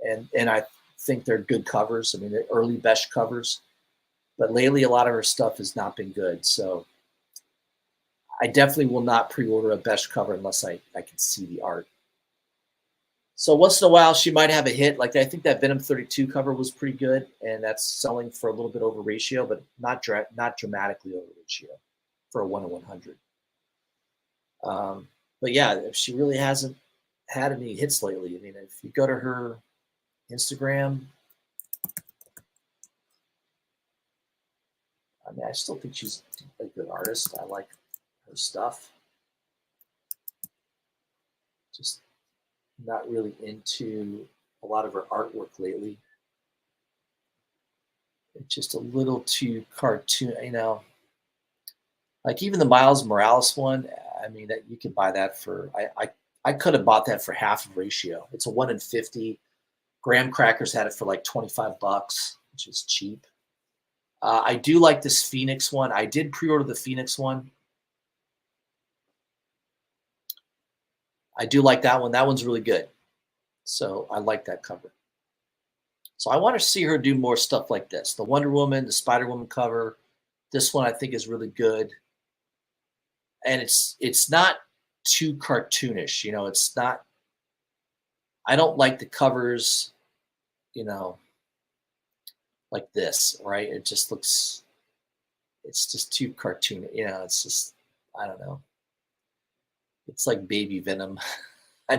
and I think they're good covers. I mean, they're early Besh covers, but lately a lot of her stuff has not been good. So I definitely will not pre-order a Besh cover unless I can see the art. So once in a while she might have a hit. Like I think that Venom 32 cover was pretty good, and that's selling for a little bit over ratio, but not dramatically over ratio for a 1 in 100. But yeah, if she really hasn't had any hits lately, I mean, if you go to her Instagram, I mean, I still think she's a good artist. I like her stuff. Just not really into a lot of her artwork lately. It's just a little too cartoon, like even the Miles Morales one. I mean, that you can buy that for I could have bought that for half of ratio. It's a 1 in 50. Graham Crackers had it for like $25, which is cheap. I do like this Phoenix one. I did pre-order the Phoenix one. I do like that one. That one's really good. So I like that cover. So I want to see her do more stuff like this. The Wonder Woman, the Spider Woman cover. This one I think is really good. And it's not too cartoonish. It's not. I don't like the covers, like this, right? It just looks, it's just too cartoony. It's just, I don't know. It's like baby Venom. I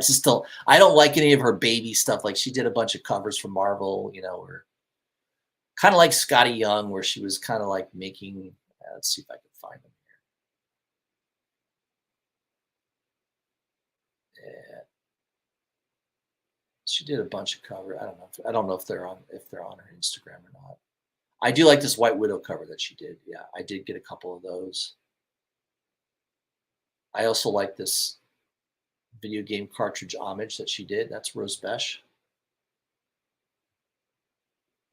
don't like any of her baby stuff. Like she did a bunch of covers for Marvel, or kind of like Scotty Young, where she was kind of like making. Let's see if I can find them. Yeah, she did a bunch of cover. I don't know if they're on her Instagram or not. I do like this White Widow cover that she did. Yeah, I did get a couple of those. I also like this video game cartridge homage that she did. That's Rose Besh.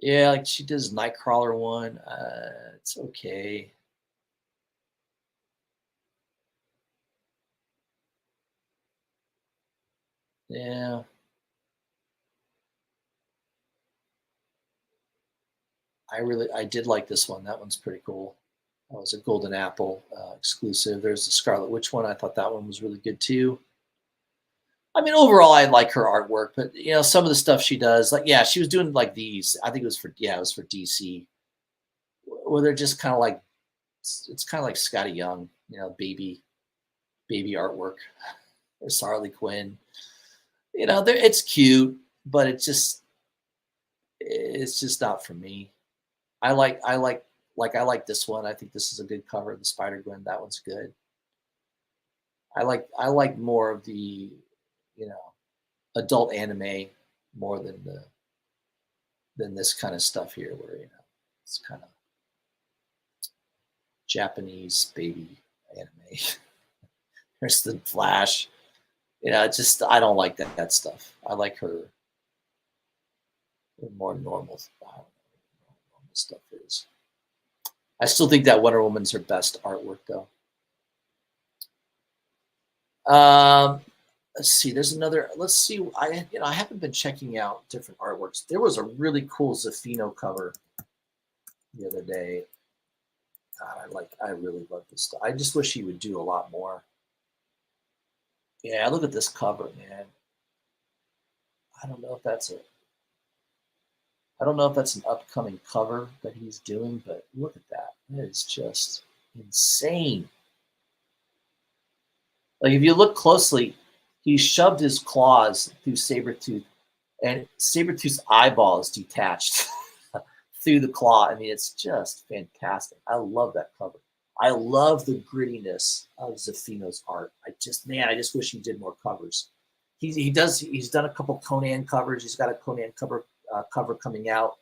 Yeah, like she does Nightcrawler one. It's okay. Yeah, I did like this one. That one's pretty cool. That was a Golden Apple exclusive. There's the Scarlet Witch one. I thought that one was really good too. I mean, overall, I like her artwork, but some of the stuff she does, like yeah, she was doing like these. I think it was for DC, where they're just kind of like it's kind of like Scotty Young, baby artwork. There's Harley Quinn. It's cute, but it's just not for me. I like this one. I think this is a good cover. The Spider Gwen, that one's good. I like more of the you know adult anime more than this kind of stuff here, where it's kind of Japanese baby anime. There's the Flash. It's just I don't like that stuff. I like her more normal. I don't know what normal stuff is. I still think that Wonder Woman's her best artwork, though. Um, let's see. There's another. Let's see. I haven't been checking out different artworks. There was a really cool Zafino cover the other day. God, I really love this stuff. I just wish he would do a lot more. Yeah, look at this cover, man. I don't know if that's a. I don't know if that's an upcoming cover that he's doing, but look at that. That is just insane. Like if you look closely, he shoved his claws through Sabretooth, and Sabretooth's eyeball is detached through the claw. I mean, it's just fantastic. I love that cover. I love the grittiness of Zafino's art. I just wish he did more covers. He's done a couple Conan covers. He's got a Conan cover coming out.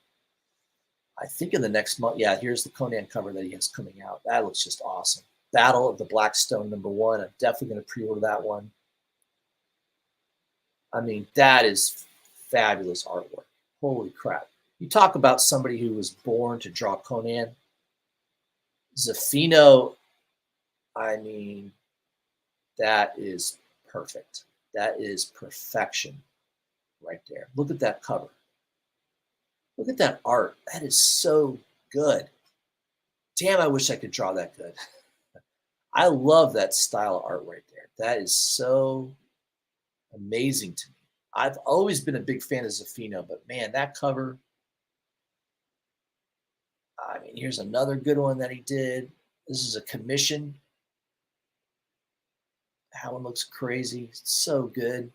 I think in the next month. Yeah, here's the Conan cover that he has coming out. That looks just awesome. Battle of the Blackstone #1. I'm definitely going to pre-order that one. I mean, that is fabulous artwork. Holy crap. You talk about somebody who was born to draw Conan. Zafino, I mean, that is perfect. That is perfection right there. Look at that cover. Look at that art. That is so good. Damn, I wish I could draw that good. I love that style of art right there. That is so amazing to me. I've always been a big fan of Zafino, but man, that cover. I mean, here's another good one that he did. This is a commission. That one looks crazy. It's so good.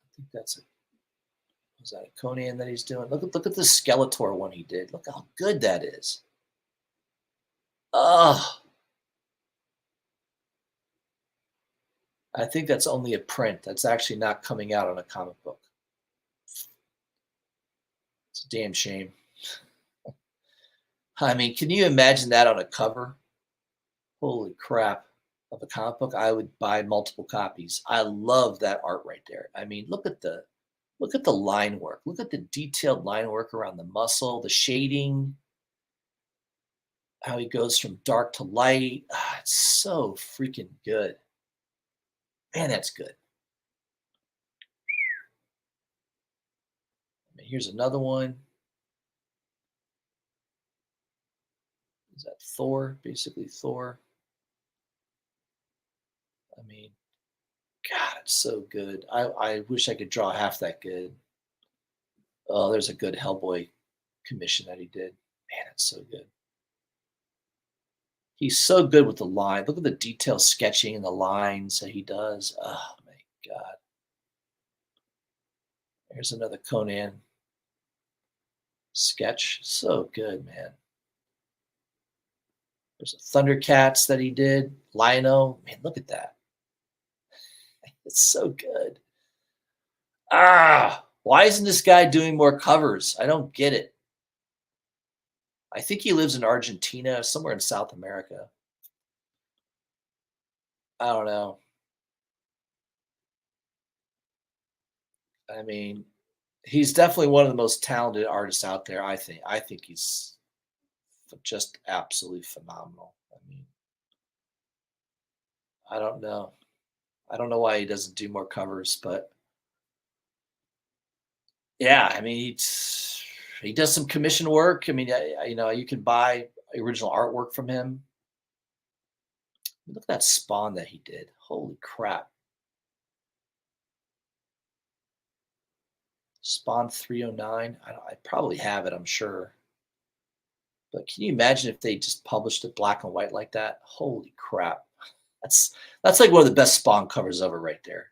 I think was that a Conan that he's doing? Look at the Skeletor one he did. Look how good that is. Oh, I think that's only a print. That's actually not coming out on a comic book. It's a damn shame. I mean, can you imagine that on a cover? Holy crap. Of a comic book, I would buy multiple copies. I love that art right there. I mean, look at the line work. Look at the detailed line work around the muscle, the shading, how he goes from dark to light. It's so freaking good. Man, that's good. I mean, here's another one. Is that Thor? Basically Thor. I mean, God, it's so good. I wish I could draw half that good. Oh, there's a good Hellboy commission that he did. Man, it's so good. He's so good with the line. Look at the detail sketching and the lines that he does. Oh my god. There's another Conan sketch. So good, man. There's a Thundercats that he did. Lion-O. Man, look at that. It's so good. Why isn't this guy doing more covers? I don't get it. I think he lives in Argentina, somewhere in South America. I don't know. I mean, he's definitely one of the most talented artists out there, I think. I think he's just absolutely phenomenal. I mean, I don't know. I don't know why he doesn't do more covers, but yeah, I mean, he does some commission work. I mean, you can buy original artwork from him. Look at that Spawn that he did. Holy crap. Spawn 309. I probably have it, I'm sure. But can you imagine if they just published it black and white like that? Holy crap. That's that's like one of the best Spawn covers ever right there.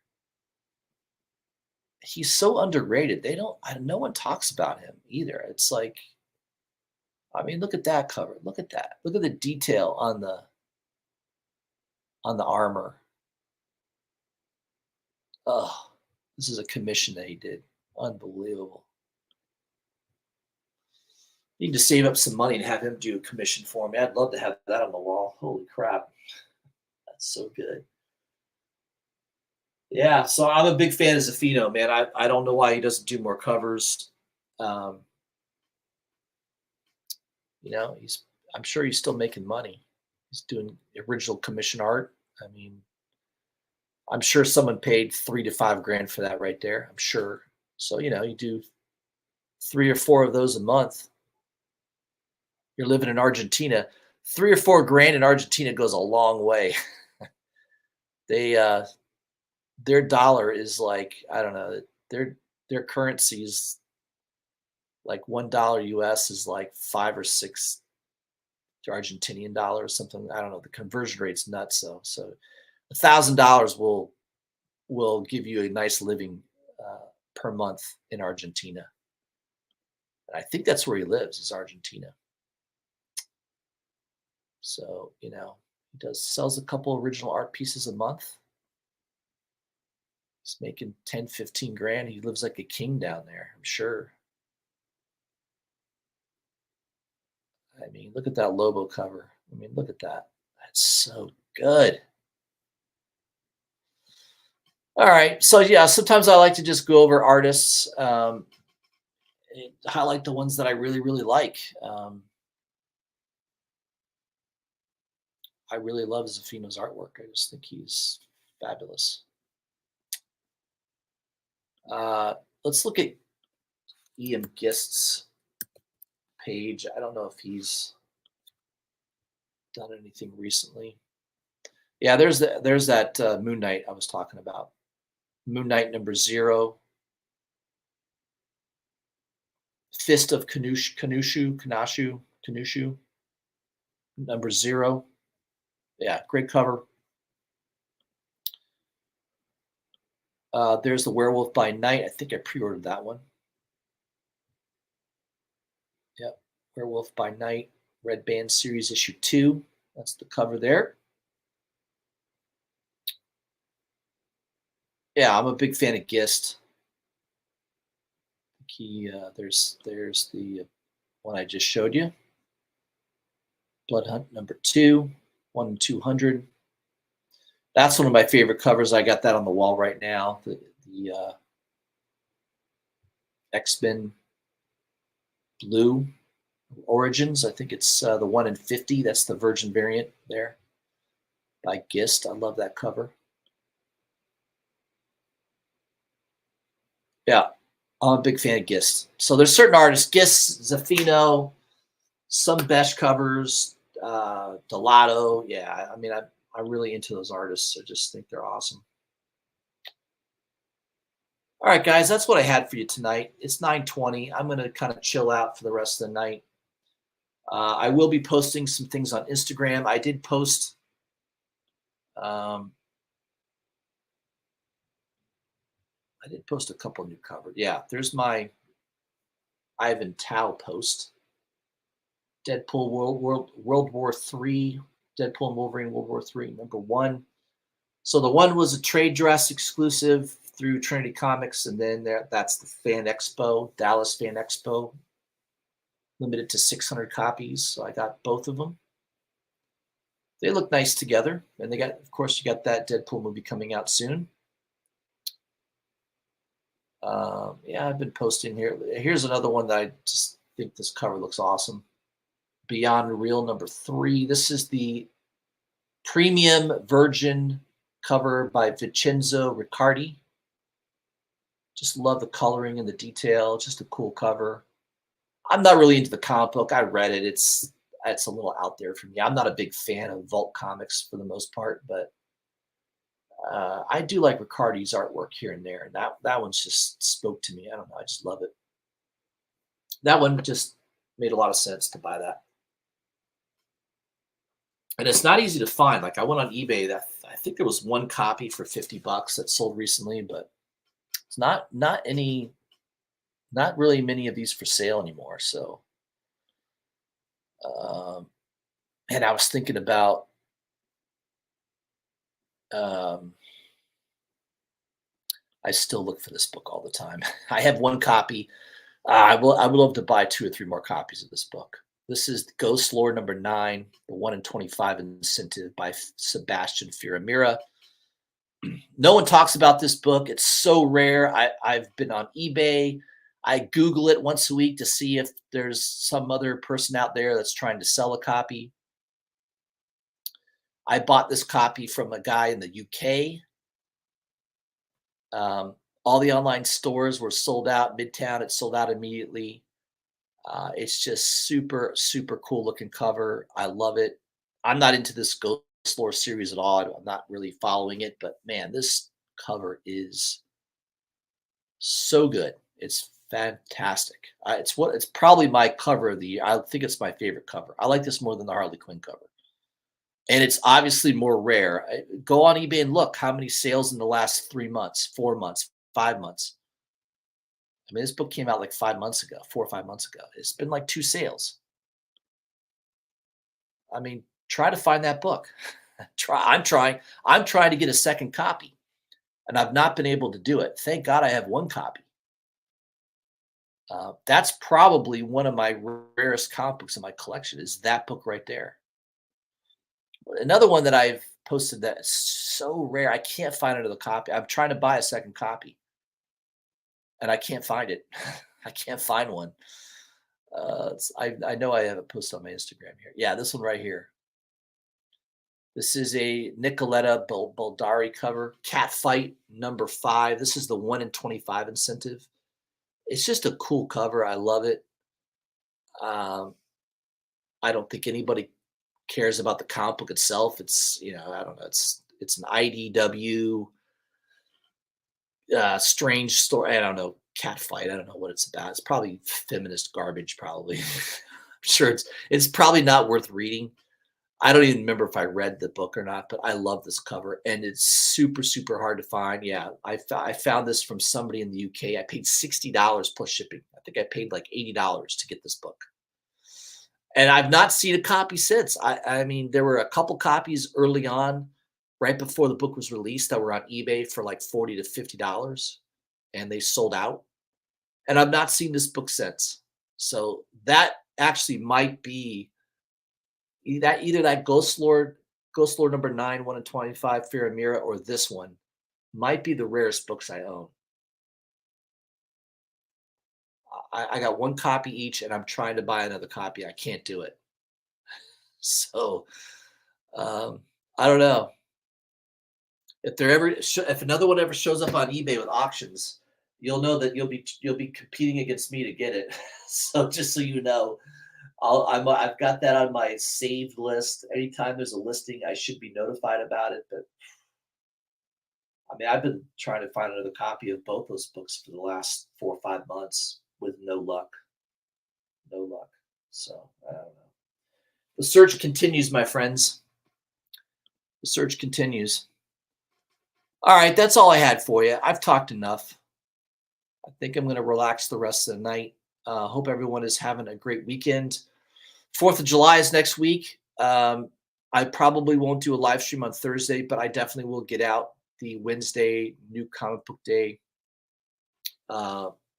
He's so underrated. They don't no one talks about him either. It's like, I mean, look at that cover. Look at that. Look at the detail on the armor. Oh, this is a commission that he did. Unbelievable. Need to save up some money and have him do a commission for me. I'd love to have that on the wall. Holy crap. That's so good. Yeah, so I'm a big fan of Zafino, man. I don't know why he doesn't do more covers. Um, he's I'm sure he's still making money. He's doing original commission art. I mean, I'm sure someone paid 3 to 5 grand for that right there. I'm sure. So, you do 3 or 4 of those a month. You're living in Argentina. 3 or 4 grand in Argentina goes a long way. They their dollar is like, I don't know, their currency is like $1 US is like 5 or 6 to Argentinian dollar or something. I don't know. The conversion rate's nuts. So $1,000 will give you a nice living per month in Argentina. And I think that's where he lives, is Argentina. So he does sells a couple original art pieces a month. He's making 10, 15 grand. He lives like a king down there, I'm sure. I mean, look at that Lobo cover. I mean, look at that. That's so good. All right. So yeah, sometimes I like to just go over artists, and highlight the ones that I really, really like. I really love Zafino's artwork. I just think he's fabulous. Let's look at Ian Gist's page. I don't know if he's done anything recently. Yeah, there's that Moon Knight I was talking about. Moon Knight #0. Fist of Kanushu, #0. Yeah, great cover. There's the Werewolf by Night. I think I pre-ordered that one. Yep, Werewolf by Night, Red Band Series issue 2. That's the cover there. Yeah, I'm a big fan of Gist. There's the one I just showed you. Blood Hunt #2, 1 in 200. That's one of my favorite covers. I got that on the wall right now. The X-Men Blue Origins. I think it's the 1 in 50. That's the Virgin variant there by Gist. I love that cover. Yeah, I'm a big fan of Gist. So there's certain artists, Gist, Zafino, some Besh covers, Delato. Yeah, I mean, I'm really into those artists. I just think they're awesome. All right, guys, that's what I had for you tonight. It's 9:20. I'm going to kind of chill out for the rest of the night. I will be posting some things on Instagram. Um, I did post a couple new covers. Yeah, there's my Ivan Tao post. Deadpool World War Three. Deadpool and Wolverine World War Three #1. So the one was a trade dress exclusive through Trinity Comics, and then that's the Fan Expo, Dallas Fan Expo, limited to 600 copies. So I got both of them. They look nice together, and they got, of course, you got that Deadpool movie coming out soon. Yeah, I've been posting here. Here's another one that I just think this cover looks awesome. Beyond Real #3. This is the premium virgin cover by Vincenzo Riccardi. Just love the coloring and the detail. Just a cool cover. I'm not really into the comic book. I read it. It's a little out there for me. I'm not a big fan of Vault comics for the most part, but I do like Riccardi's artwork here and there. And that one's just spoke to me. I don't know. I just love it. That one just made a lot of sense to buy that. And it's not easy to find. Like I went on eBay. That I think there was one copy for $50 that sold recently, but it's not really many of these for sale anymore. So, um, and I was thinking about um, I still look for this book all the time. I have one copy. I would love to buy 2 or 3 more copies of this book. This is Ghost Lore #9, the 1 in 25 incentive by Sebastian Firamira. No one talks about this book. It's so rare. I've been on eBay. I Google it once a week to see if there's some other person out there that's trying to sell a copy. I bought this copy from a guy in the UK. All the online stores were sold out. Midtown, it sold out immediately. It's just super, super cool looking cover. I love it. I'm not into this Ghost Lore series at all. I'm not really following it, but man, this cover is so good. It's fantastic. It's probably my cover of the year. I think it's my favorite cover. I like this more than the Harley Quinn cover. And it's obviously more rare. Go on eBay and look how many sales in the last 3 months, 4 months, 5 months. I mean, this book came out like 5 months ago, 4 or 5 months ago. It's been like 2 sales. I mean, try to find that book. I'm trying. I'm trying to get a second copy, and I've not been able to do it. Thank God I have one copy. That's probably one of my rarest comic books in my collection. Is that book right there? Another one that I've posted that is so rare. I can't find another copy. I'm trying to buy a second copy, and I can't find it. I can't find one. I know I have it posted on my Instagram here. Yeah, this one right here. This is a Nicoletta Baldari cover. Cat Fight #5. This is the 1 in 25 incentive. It's just a cool cover. I love it. Um, I don't think anybody cares about the comic book itself. It's I don't know. It's an IDW strange story. I don't know. Cat Fight. I don't know what it's about. It's probably feminist garbage. Probably. I'm sure it's probably not worth reading. I don't even remember if I read the book or not, but I love this cover, and it's super, super hard to find. Yeah, I found this from somebody in the UK. I paid $60 plus shipping. I think I paid like $80 to get this book, and I've not seen a copy since. I mean, there were a couple copies early on, right before the book was released, that were on eBay for like $40 to $50, and they sold out. And I've not seen this book since. So that actually might be either that Ghost Lord #9, 1 in 25, Fear and Mira, or this one might be the rarest books I own. I got one copy each, and I'm trying to buy another copy. I can't do it. So um, I don't know if another one ever shows up on eBay with auctions. You'll know that you'll be competing against me to get it. So just so you know, I've got that on my saved list. Anytime there's a listing, I should be notified about it. But I mean, I've been trying to find another copy of both those books for the last 4 or 5 months with no luck. No luck. So I don't know. The search continues, my friends. The search continues. All right, that's all I had for you. I've talked enough. I think I'm going to relax the rest of the night. Hope everyone is having a great weekend. 4th of July is next week. I probably won't do a live stream on Thursday, but I definitely will get out the Wednesday New Comic Book Day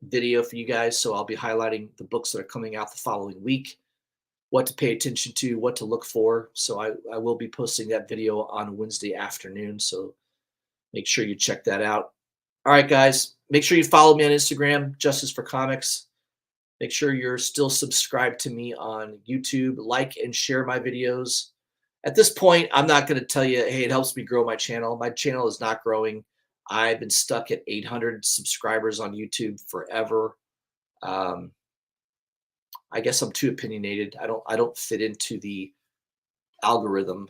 video for you guys. So I'll be highlighting the books that are coming out the following week, what to pay attention to, what to look for. So I will be posting that video on Wednesday afternoon. So make sure you check that out. All right, guys, make sure you follow me on Instagram, Justice for Comics. Make sure you're still subscribed to me on YouTube, like and share my videos. At this point, I'm not going to tell you, hey, it helps me grow my channel. My channel is not growing. I've been stuck at 800 subscribers on YouTube forever. I guess I'm too opinionated. I don't fit into the algorithm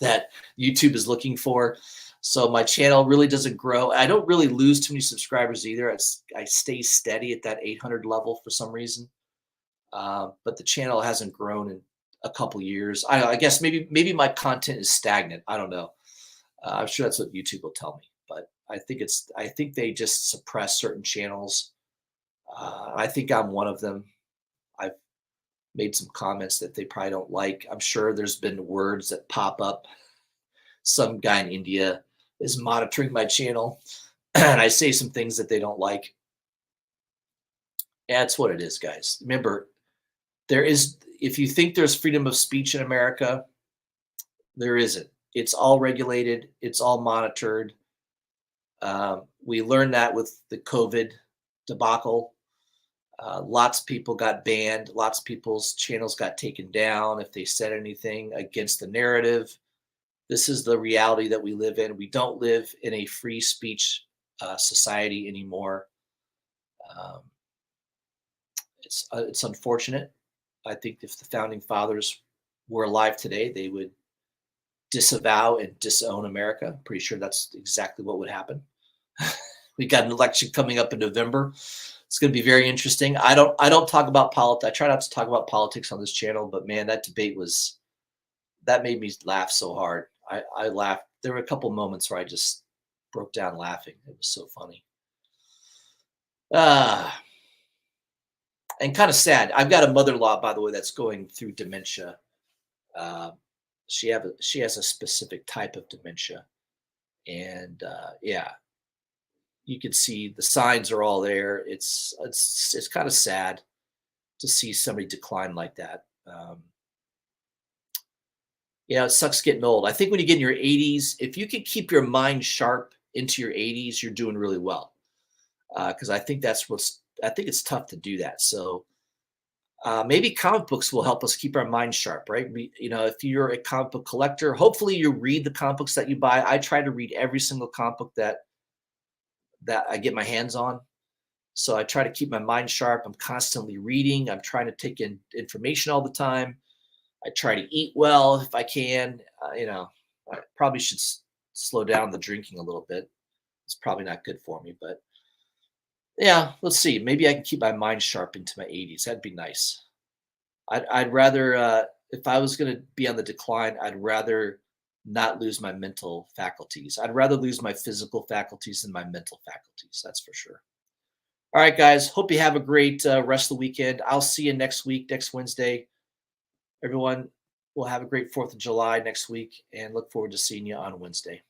that YouTube is looking for. So my channel really doesn't grow. I don't really lose too many subscribers either. I stay steady at that 800 level for some reason. But the channel hasn't grown in a couple years. I guess maybe my content is stagnant. I don't know. I'm sure that's what YouTube will tell me. But I think they just suppress certain channels. I think I'm one of them. I've made some comments that they probably don't like. I'm sure there's been words that pop up. Some guy in India is monitoring my channel, and I say some things that they don't like. That's what it is, guys. Remember, if you think there's freedom of speech in America, there isn't. It's all regulated. It's all monitored. We learned that with the COVID debacle. Lots of people got banned. Lots of people's channels got taken down if they said anything against the narrative. This is the reality that we live in. We don't live in a free speech society anymore. It's unfortunate. I think if the founding fathers were alive today, they would disavow and disown America. I'm pretty sure that's exactly what would happen. We got an election coming up in November. It's going to be very interesting. I don't talk about politics. I try not to talk about politics on this channel, but man, that debate that made me laugh so hard. I laughed. There were a couple moments where I just broke down laughing. It was so funny. And kind of sad. I've got a mother-in-law, by the way, that's going through dementia. She has a specific type of dementia, and yeah, you can see the signs are all there. It's kind of sad to see somebody decline like that. Yeah, it sucks getting old. I think when you get in your 80s, if you can keep your mind sharp into your 80s, you're doing really well. Because I think I think it's tough to do that. So maybe comic books will help us keep our mind sharp, right? If you're a comic book collector, hopefully you read the comic books that you buy. I try to read every single comic book that I get my hands on. So I try to keep my mind sharp. I'm constantly reading. I'm trying to take in information all the time. I try to eat well if I can. I probably should slow down the drinking a little bit. It's probably not good for me, but yeah, let's see. Maybe I can keep my mind sharp into my 80s. That'd be nice. I'd rather, if I was going to be on the decline, I'd rather not lose my mental faculties. I'd rather lose my physical faculties than my mental faculties. That's for sure. All right, guys. Hope you have a great rest of the weekend. I'll see you next week, next Wednesday. Everyone will have a great 4th of July next week, and look forward to seeing you on Wednesday.